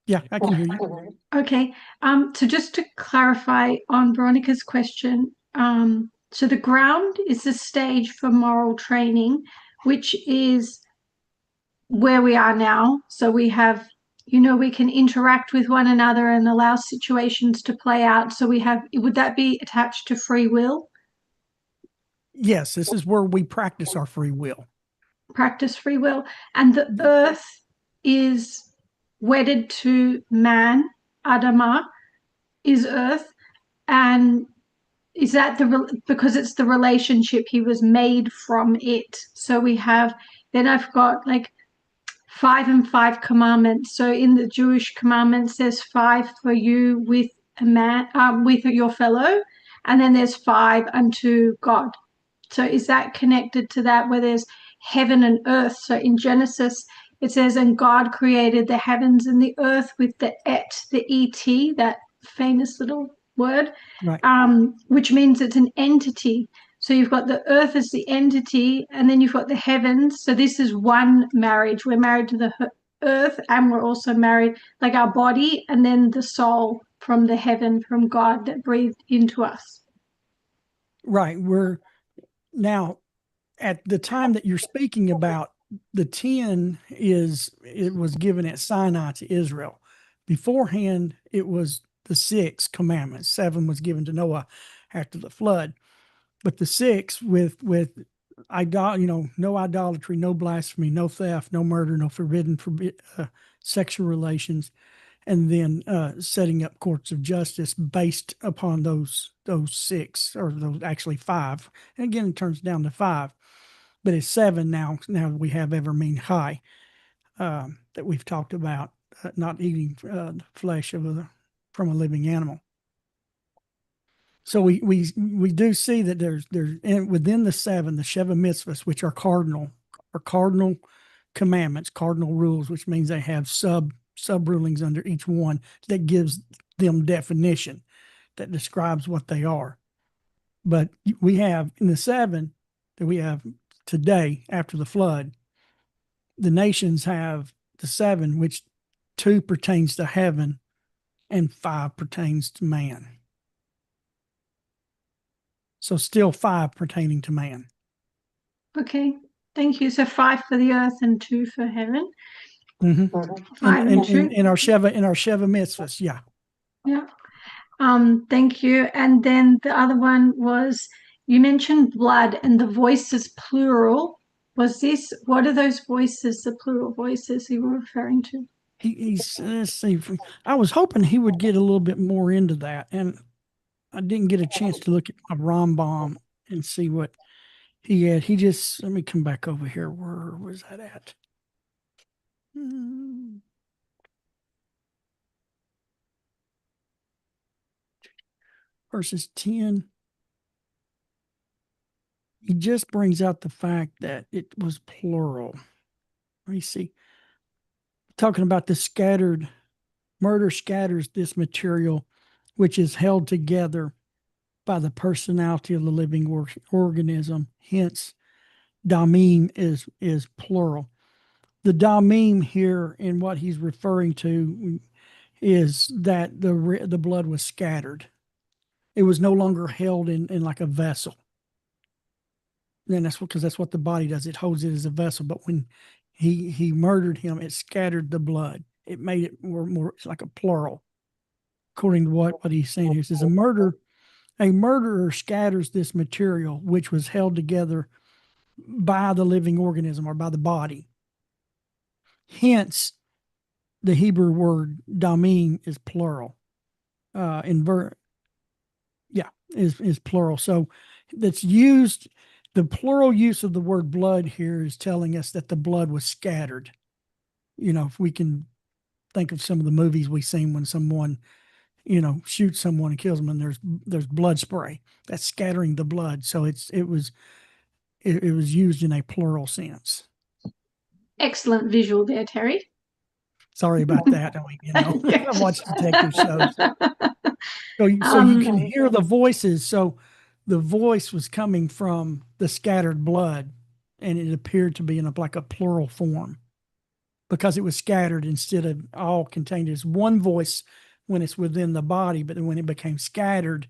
A: Yeah, I can hear you.
D: Okay, so just to clarify on Veronica's question, so the ground is the stage for moral training, which is where we are now. So we have, we can interact with one another and allow situations to play out. So would that be attached to free will?
A: Yes, this is where we practice our free will.
D: Practice free will. And the earth is wedded to man. Adama is earth. And is that because it's the relationship, he was made from it. So then I've got like 5 and 5 commandments. So in the Jewish commandments, there's 5 for you with a man, with your fellow, and then there's 5 unto God. So is that connected to that, where there's heaven and earth? So in Genesis, it says, and God created the heavens and the earth with the et, that famous little word,
A: Right.
D: Which means it's an entity. So you've got the earth as the entity, and then you've got the heavens. So this is one marriage. We're married to the earth, and we're also married, like our body, and then the soul from the heaven, from God that breathed into us.
A: Right. We're now at the time that you're speaking about, the 10 it was given at Sinai to Israel. Beforehand, it was the 6 commandments. 7 was given to Noah after the flood. But the 6 with no idolatry, no blasphemy, no theft, no murder, no sexual relations, and then setting up courts of justice based upon those 6, or those actually 5. And again, it turns down to 5, but it's 7 now. Now we have ever mean high, that we've talked about, not eating the flesh from a living animal. So we do see that there's within the 7, the Sheva mitzvahs, which are cardinal commandments, cardinal rules, which means they have sub rulings under each one that gives them definition, that describes what they are. But we have in the 7 that we have today after the flood, the nations have the 7, which 2 pertains to heaven and 5 pertains to man. So still 5 pertaining to man.
D: Okay, thank you. So 5 for the earth and 2 for heaven.
A: Mm-hmm.
D: 5 and 2.
A: In our Sheva mitzvahs, yeah.
D: Yeah. Thank you. And then the other one was, you mentioned blood and the voices plural. What are those voices, the plural voices you were referring to?
A: Let's see. I was hoping he would get a little bit more into that, and I didn't get a chance to look at my Rambam and see what he had. Let me come back over here. Where was that at? Verses 10. he just brings out the fact that it was plural. Let me see. Talking about the murder scatters this material, which is held together by the personality of the living organism. Hence, damim is plural. The damim here, in what he's referring to, is that the blood was scattered. It was no longer held in like a vessel. Then that's what the body does. It holds it as a vessel. But when he murdered him, it scattered the blood. It made it more it's like a plural. According to what he's saying here, it says a murderer scatters this material which was held together by the living organism or by the body. Hence, the Hebrew word damim is plural. Is plural. So that's used. The plural use of the word blood here is telling us that the blood was scattered. You know, if we can think of some of the movies we've seen when someone, shoots someone and kills them, and there's blood spray. That's scattering the blood. So it was used in a plural sense.
D: Excellent visual there, Terry.
A: Sorry about that. I watched detective shows. So you can hear the voices. So the voice was coming from the scattered blood, and it appeared to be in like a plural form because it was scattered instead of all contained as one voice when it's within the body. But then when it became scattered,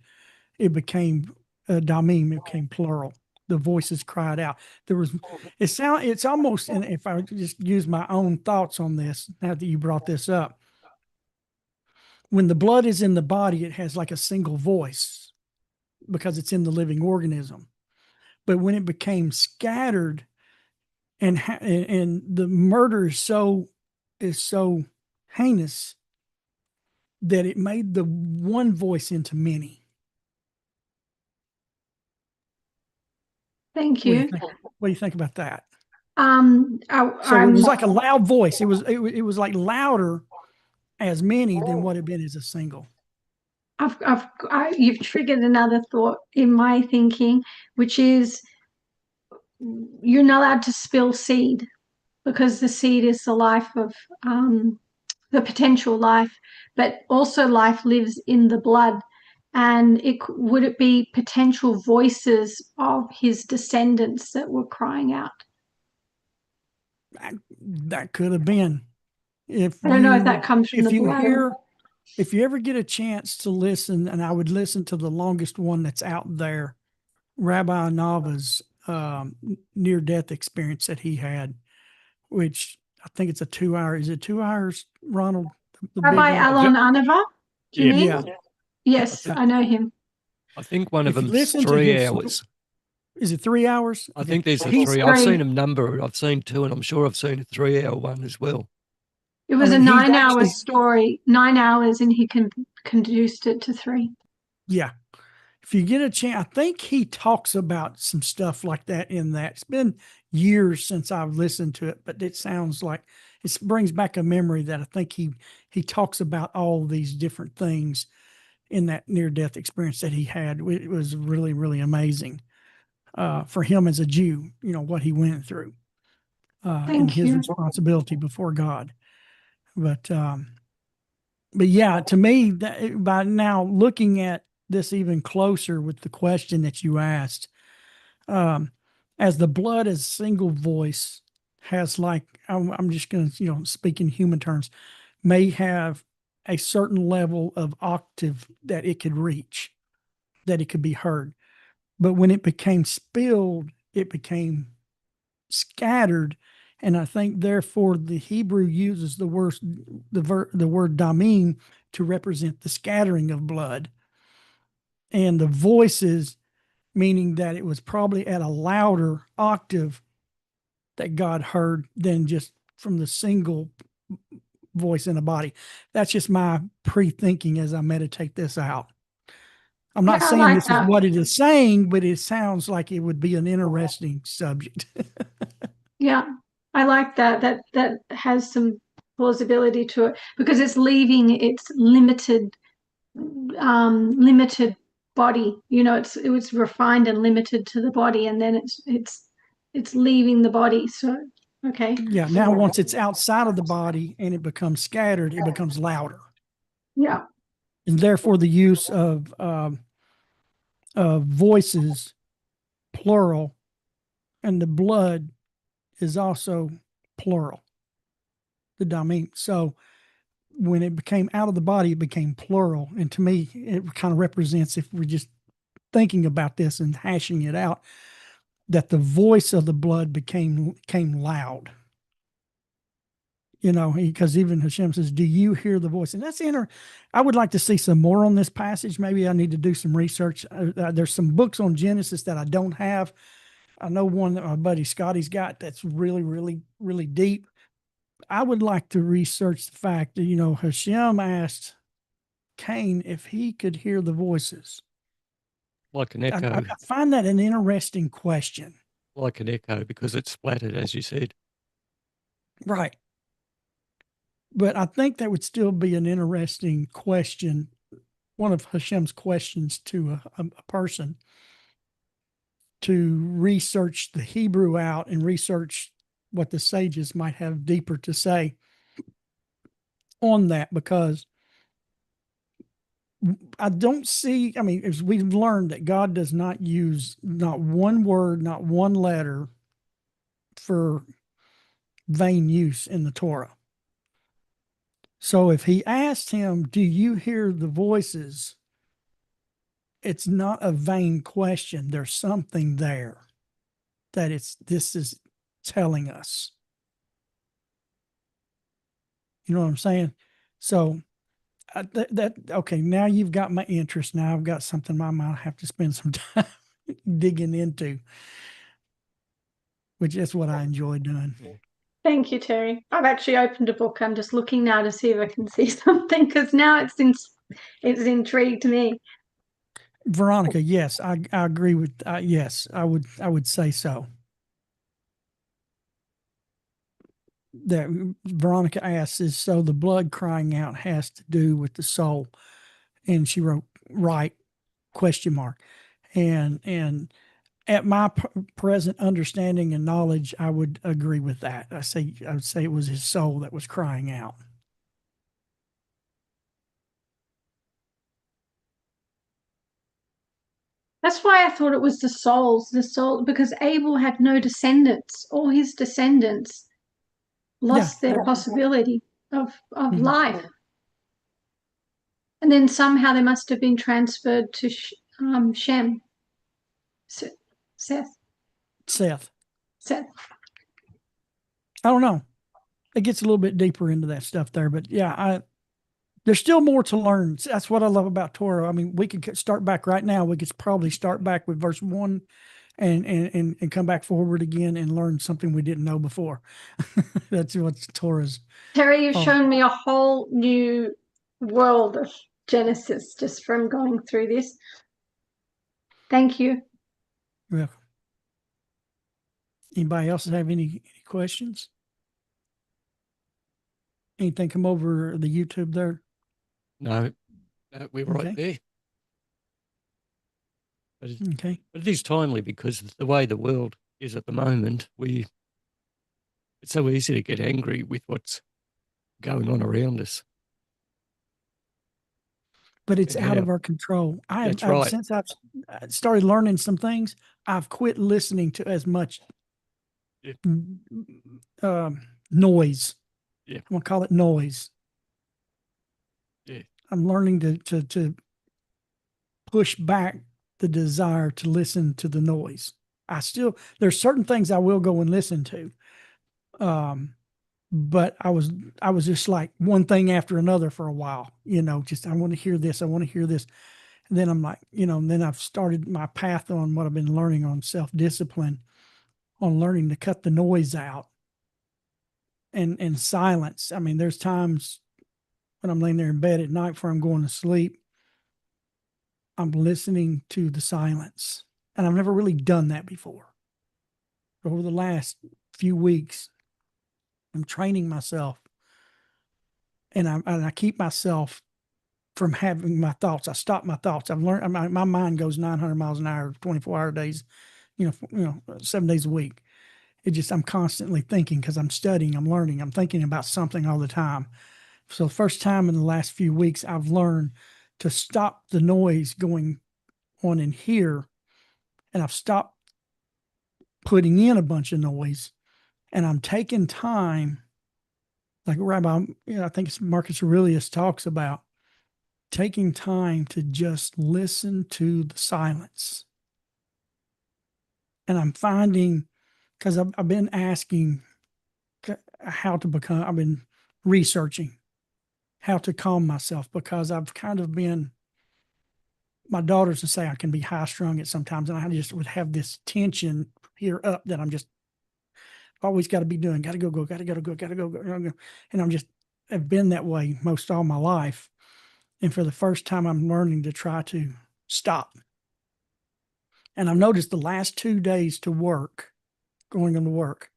A: it became damim, it became plural. The voices cried out. It's almost, and if I just use my own thoughts on this, now that you brought this up, when the blood is in the body, it has like a single voice because it's in the living organism. But when it became scattered, and the murder is so heinous that it made the one voice into many.
D: Thank you.
A: What do you think about that?
D: So
A: it was like a loud voice. It was like louder as many than what had been as a single.
D: You've triggered another thought in my thinking, which is you're not allowed to spill seed because the seed is the life of the potential life, but also life lives in the blood. And would it be potential voices of his descendants that were crying out?
A: That could have been.
D: I don't know if that comes from the blood.
A: If you ever get a chance to listen, and I would listen to the longest one that's out there, Rabbi Nava's near-death experience that he had, which I think it's a 2 hour. Is it 2 hours, Ronald?
D: Rabbi Alon Anava?
A: Yeah.
D: Yes, I know him.
B: I think one of them's 3 hours.
A: Is it 3 hours?
B: I think there's a 3. I've seen a number. I've seen 2, and I'm sure I've seen a 3 hour one as well.
D: It was a 9-hour story, 9 hours, and he reduced it to 3.
A: Yeah. If you get a chance, I think he talks about some stuff like that in that. It's been years since I've listened to it, but it sounds like it brings back a memory that I think he talks about all these different things in that near-death experience that he had. It was really, really amazing for him as a Jew, what he went through and his responsibility before God. But yeah, to me, by now looking at this even closer with the question that you asked, as the blood as single voice has, like, I'm just going to, speak in human terms, may have a certain level of octave that it could reach, that it could be heard. But when it became spilled, it became scattered. And I think, therefore, the Hebrew uses the word damim to represent the scattering of blood. And the voices, meaning that it was probably at a louder octave that God heard than just from the single voice in a body. That's just my pre-thinking as I meditate this out. I'm not saying this is what it is saying, but it sounds like it would be an interesting subject.
D: Yeah, I like that. That has some plausibility to it because it's leaving its limited body. You know, it was refined and limited to the body, and then it's leaving the body. So, okay.
A: Yeah. Now, once it's outside of the body and it becomes scattered, it becomes louder.
D: Yeah.
A: And therefore the use of voices, plural, and the blood is also plural. The damim. So when it became out of the body, it became plural. And to me, it kind of represents, if we're just thinking about this and hashing it out, that the voice of the blood became loud. You know, because even Hashem says, "Do you hear the voice?" And that's I would like to see some more on this passage. Maybe I need to do some research. There's some books on Genesis that I don't have. I know one that my buddy Scotty's got that's really, really, really deep. I would like to research the fact that, you know, Hashem asked Cain if he could hear the voices.
B: Like an
A: I
B: echo,
A: find that an interesting question.
B: like an echo, because it's splattered, as you said.
A: Right. But I think that would still be an interesting question, one of Hashem's questions to a person, to research the Hebrew out and research what the sages might have deeper to say on that, because I don't see, I mean, as we've learned that God does not use not one word, not one letter for vain use in the Torah. So if he asked him, "Do you hear the voices?" it's not a vain question. There's something there that this is telling us. You know what I'm saying? So okay, now you've got my interest. Now I've got something I might have to spend some time digging into, which is what I enjoy doing.
D: Thank you, Terry. I've actually opened a book. I'm just looking now to see if I can see something, because now it's intrigued me.
A: Veronica, yes, I agree with. Yes, I would say so. That Veronica asks, is so the blood crying out has to do with the soul, and she wrote right question mark, and at my present understanding and knowledge, I would agree with that. I would say it was his soul that was crying out.
D: That's why I thought it was the soul, because Abel had no descendants. All his descendants lost their possibility of
A: Mhm.
D: life. And then somehow they must have been transferred to Shem. Seth.
A: I don't know. It gets a little bit deeper into that stuff there, but yeah, there's still more to learn. That's what I love about Torah. I mean, we could start back right now. We could probably start back with verse 1 and come back forward again and learn something we didn't know before. That's what Torah's.
D: Terry, you've shown me a whole new world of Genesis just from going through this. Thank you.
A: Yeah. Anybody else have any questions? Anything come over the YouTube there?
B: No, we're right
A: Okay.
B: there.
A: Okay.
B: But it is timely, because the way the world is at the moment, it's so easy to get angry with what's going on around us.
A: But it's
B: And
A: out
B: how-
A: of our control.
B: That's right.
A: Since I've started learning some things, I've quit listening to as much
B: Yeah.
A: Noise.
B: Yeah.
A: I'm gonna call it noise.
B: Yeah.
A: I'm learning to push back the desire to listen to the noise. There's certain things I will go and listen to. But I was just like one thing after another for a while, you know, just, I want to hear this. I want to hear this. And then I'm like, you know, and then I've started my path on what I've been learning on self-discipline, on learning to cut the noise out and silence. I mean, there's times when I'm laying there in bed at night before I'm going to sleep, I'm listening to the silence. And I've never really done that before. Over the last few weeks, I'm training myself, and I keep myself from having my thoughts. I stop my thoughts. I've learned my mind goes 900 miles an hour, 24-hour days, 7 days a week. I'm constantly thinking because I'm studying, I'm learning, I'm thinking about something all the time. So the first time in the last few weeks, I've learned to stop the noise going on in here, and I've stopped putting in a bunch of noise, and I'm taking time, like Rabbi, I think it's Marcus Aurelius talks about, taking time to just listen to the silence. And I'm finding, because I've been asking how to become, I've been researching how to calm myself, because I've kind of been, my daughters would say I can be high strung at sometimes, and I just would have this tension here up that I'm just always got to be doing, got to go, got to go. And I've been that way most all my life. And for the first time, I'm learning to try to stop. And I've noticed the last 2 days going into work,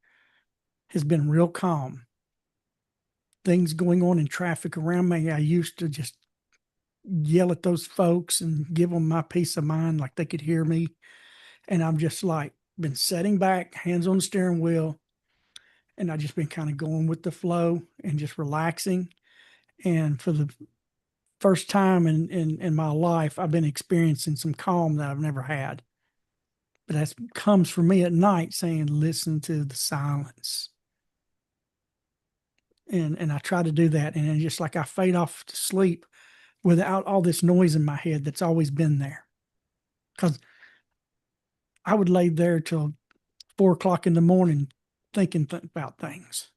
A: has been real calm. Things going on in traffic around me, I used to just yell at those folks and give them my peace of mind like they could hear me. And I'm just like been sitting back, hands on the steering wheel, and I just been kind of going with the flow and just relaxing. And for the first time in my life, I've been experiencing some calm that I've never had. But that comes from me at night saying, listen to the silence. And I try to do that. And just like I fade off to sleep without all this noise in my head that's always been there. Because I would lay there till 4 o'clock in the morning thinking about things.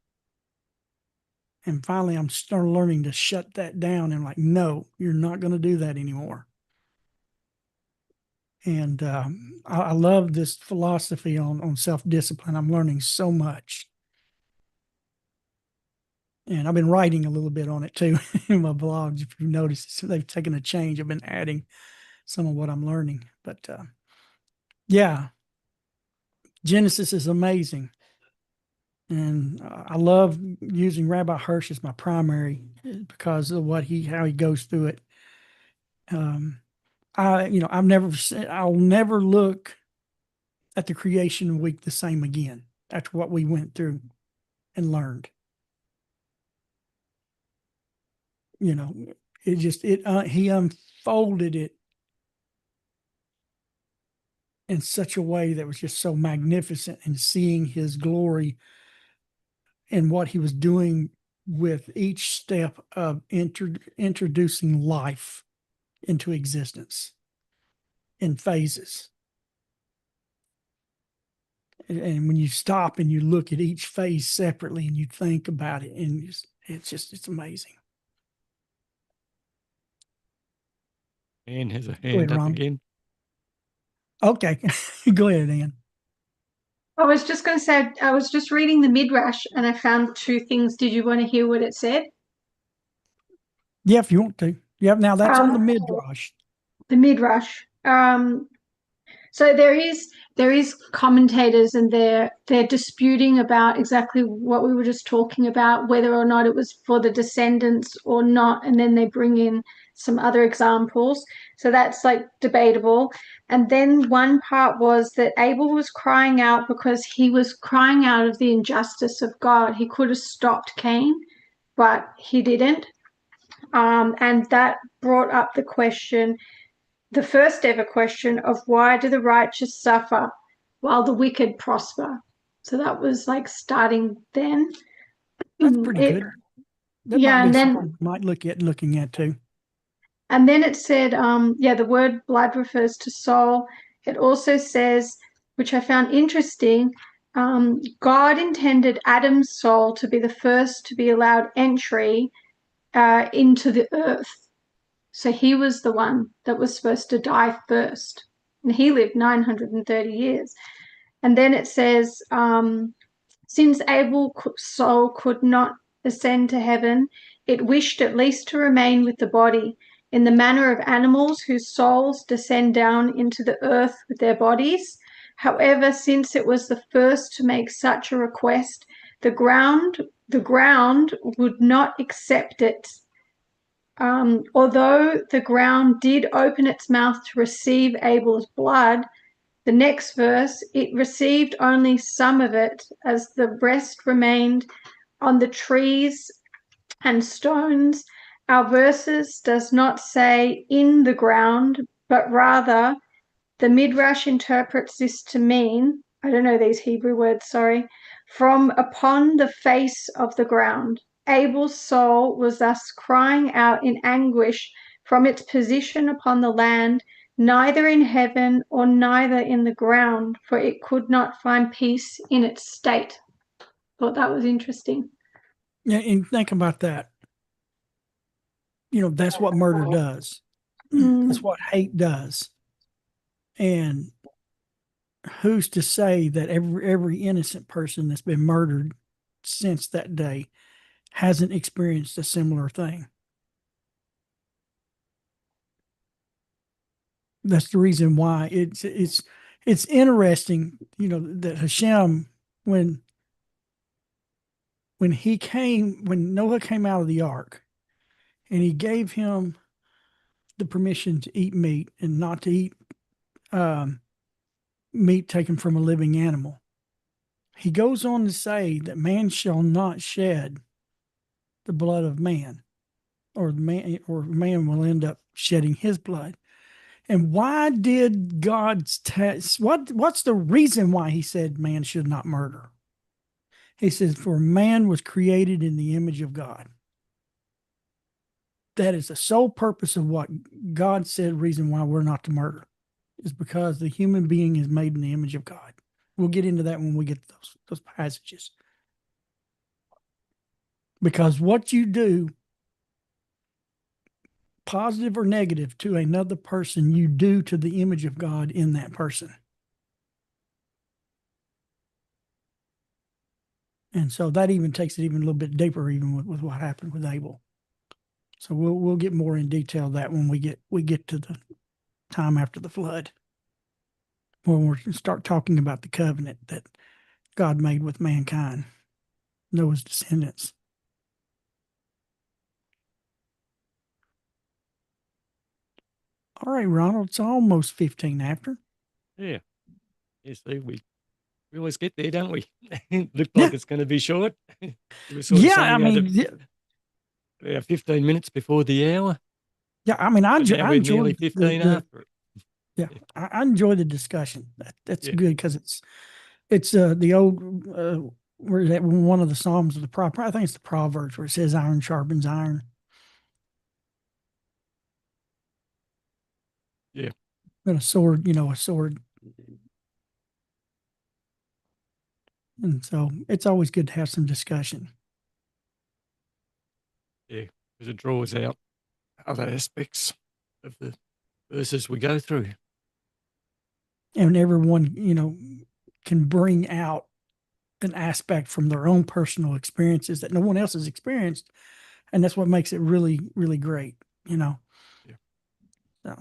A: And finally, I'm starting learning to shut that down and like, no, you're not going to do that anymore. And I love this philosophy on self-discipline. I'm learning so much. And I've been writing a little bit on it too in my blogs. If you've noticed, they've taken a change. I've been adding some of what I'm learning. But yeah, Genesis is amazing. And I love using Rabbi Hirsch as my primary because of how he goes through it. I'll never look at the creation week the same again after what we went through and learned. He unfolded it in such a way that was just so magnificent, and seeing his glory and what he was doing with each step of introducing life into existence in phases. And when you stop and you look at each phase separately and you think about it, and it's amazing.
B: Anne has a
A: Go
B: hand
A: ahead,
B: up
A: Ron.
B: again.
A: Okay, go ahead, Ann.
D: I was just going to say, I was just reading the Midrash and I found two things. Did you want to hear what it said?
A: Yeah, if you want to. Yeah, now that's on the Midrash.
D: The Midrash. So there is commentators, and they're disputing about exactly what we were just talking about, whether or not it was for the descendants or not, and then they bring in some other examples. So that's like debatable. And then one part was that Abel was crying out because he was crying out of the injustice of God. He could have stopped Cain, but he didn't. And that brought up the question, the first ever question of why do the righteous suffer while the wicked prosper? So that was like starting then.
A: That's pretty good. That
D: Yeah,
A: might be
D: and then
A: something you might looking at too.
D: and then it said, the word blood refers to soul. It also says, which I found interesting, God intended Adam's soul to be the first to be allowed entry into the earth. So he was the one that was supposed to die first. And he lived 930 years. And then it says, since Abel's soul could not ascend to heaven, it wished at least to remain with the body, in the manner of animals whose souls descend down into the earth with their bodies. However, since it was the first to make such a request, the ground would not accept it. although the ground did open its mouth to receive Abel's blood, the next verse, it received only some of it, as the rest remained on the trees and stones. Our verses does not say in the ground, but rather the Midrash interprets this to mean, I don't know these Hebrew words, sorry, from upon the face of the ground. Abel's soul was thus crying out in anguish from its position upon the land, neither in heaven or neither in the ground, for it could not find peace in its state. Thought that was interesting.
A: Yeah, and think about that. That's what murder does. That's what hate does. And who's to say that every innocent person that's been murdered since that day hasn't experienced a similar thing? That's the reason why it's interesting, that Hashem, when Noah came out of the ark and he gave him the permission to eat meat and not to eat meat taken from a living animal, he goes on to say that man shall not shed the blood of man, or man will end up shedding his blood. And why did God's test? What's the reason why he said man should not murder? He says, for man was created in the image of God. That is the sole purpose of what God said, reason why we're not to murder, is because the human being is made in the image of God. We'll get into that when we get to those passages. Because what you do, positive or negative, to another person, you do to the image of God in that person. And so that even takes it even a little bit deeper, even with what happened with Abel. So we'll get more in detail that when we get to the time after the flood, when we start talking about the covenant that God made with mankind, Noah's descendants. All right, Ronald, it's almost 15 after.
B: Yeah. Yes, we always get there, don't we? Looked like it's going to be short. It was sort of
A: Yeah, I
B: something
A: mean,
B: 15 minutes before the hour.
A: yeah, I mean, I
B: But now we're nearly
A: enjoyed
B: 15 after it.
A: yeah, I enjoy the discussion. That's
B: Yeah.
A: good because it's the old where is that one of the Psalms of the I think it's the Proverbs where it says iron sharpens iron.
B: Yeah.
A: And a sword, a sword. And so it's always good to have some discussion.
B: Yeah, because it draws out other aspects of the verses we go through.
A: And everyone, can bring out an aspect from their own personal experiences that no one else has experienced. And that's what makes it really, really great,
B: Yeah.
A: So,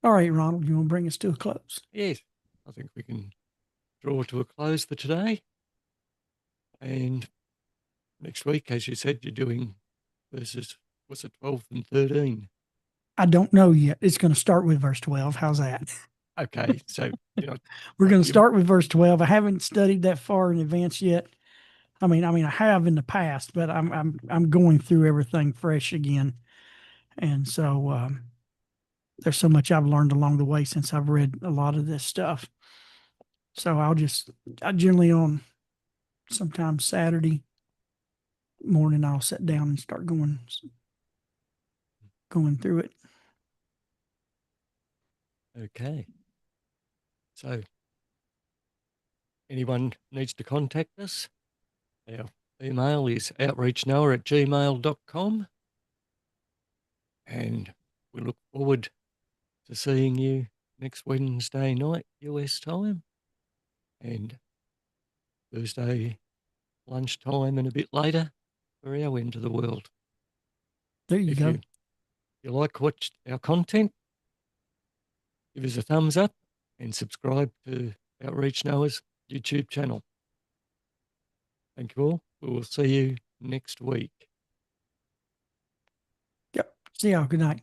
A: all right, Ronald, you want to bring us to a close?
B: Yes, I think we can draw to a close for today. And next week, as you said, you're doing verses, what's it, 12 and 13?
A: I don't know yet. It's going to start with verse 12. How's that?
B: Okay, so
A: we're going to start with verse 12. I haven't studied that far in advance yet. I mean, I have in the past, but I'm going through everything fresh again, and so there's so much I've learned along the way since I've read a lot of this stuff. So I generally on sometimes Saturday morning I'll sit down and start going through it.
B: Okay. So anyone needs to contact us, our email is outreachnoah@gmail.com. And we look forward to seeing you next Wednesday night, US time, and Thursday lunchtime and a bit later for our end of the world.
A: There you
B: If
A: go.
B: you like our content, give us a thumbs up and subscribe to Outreach Noah's YouTube channel. Thank you all. We will see you next week.
A: See y'all. Good night.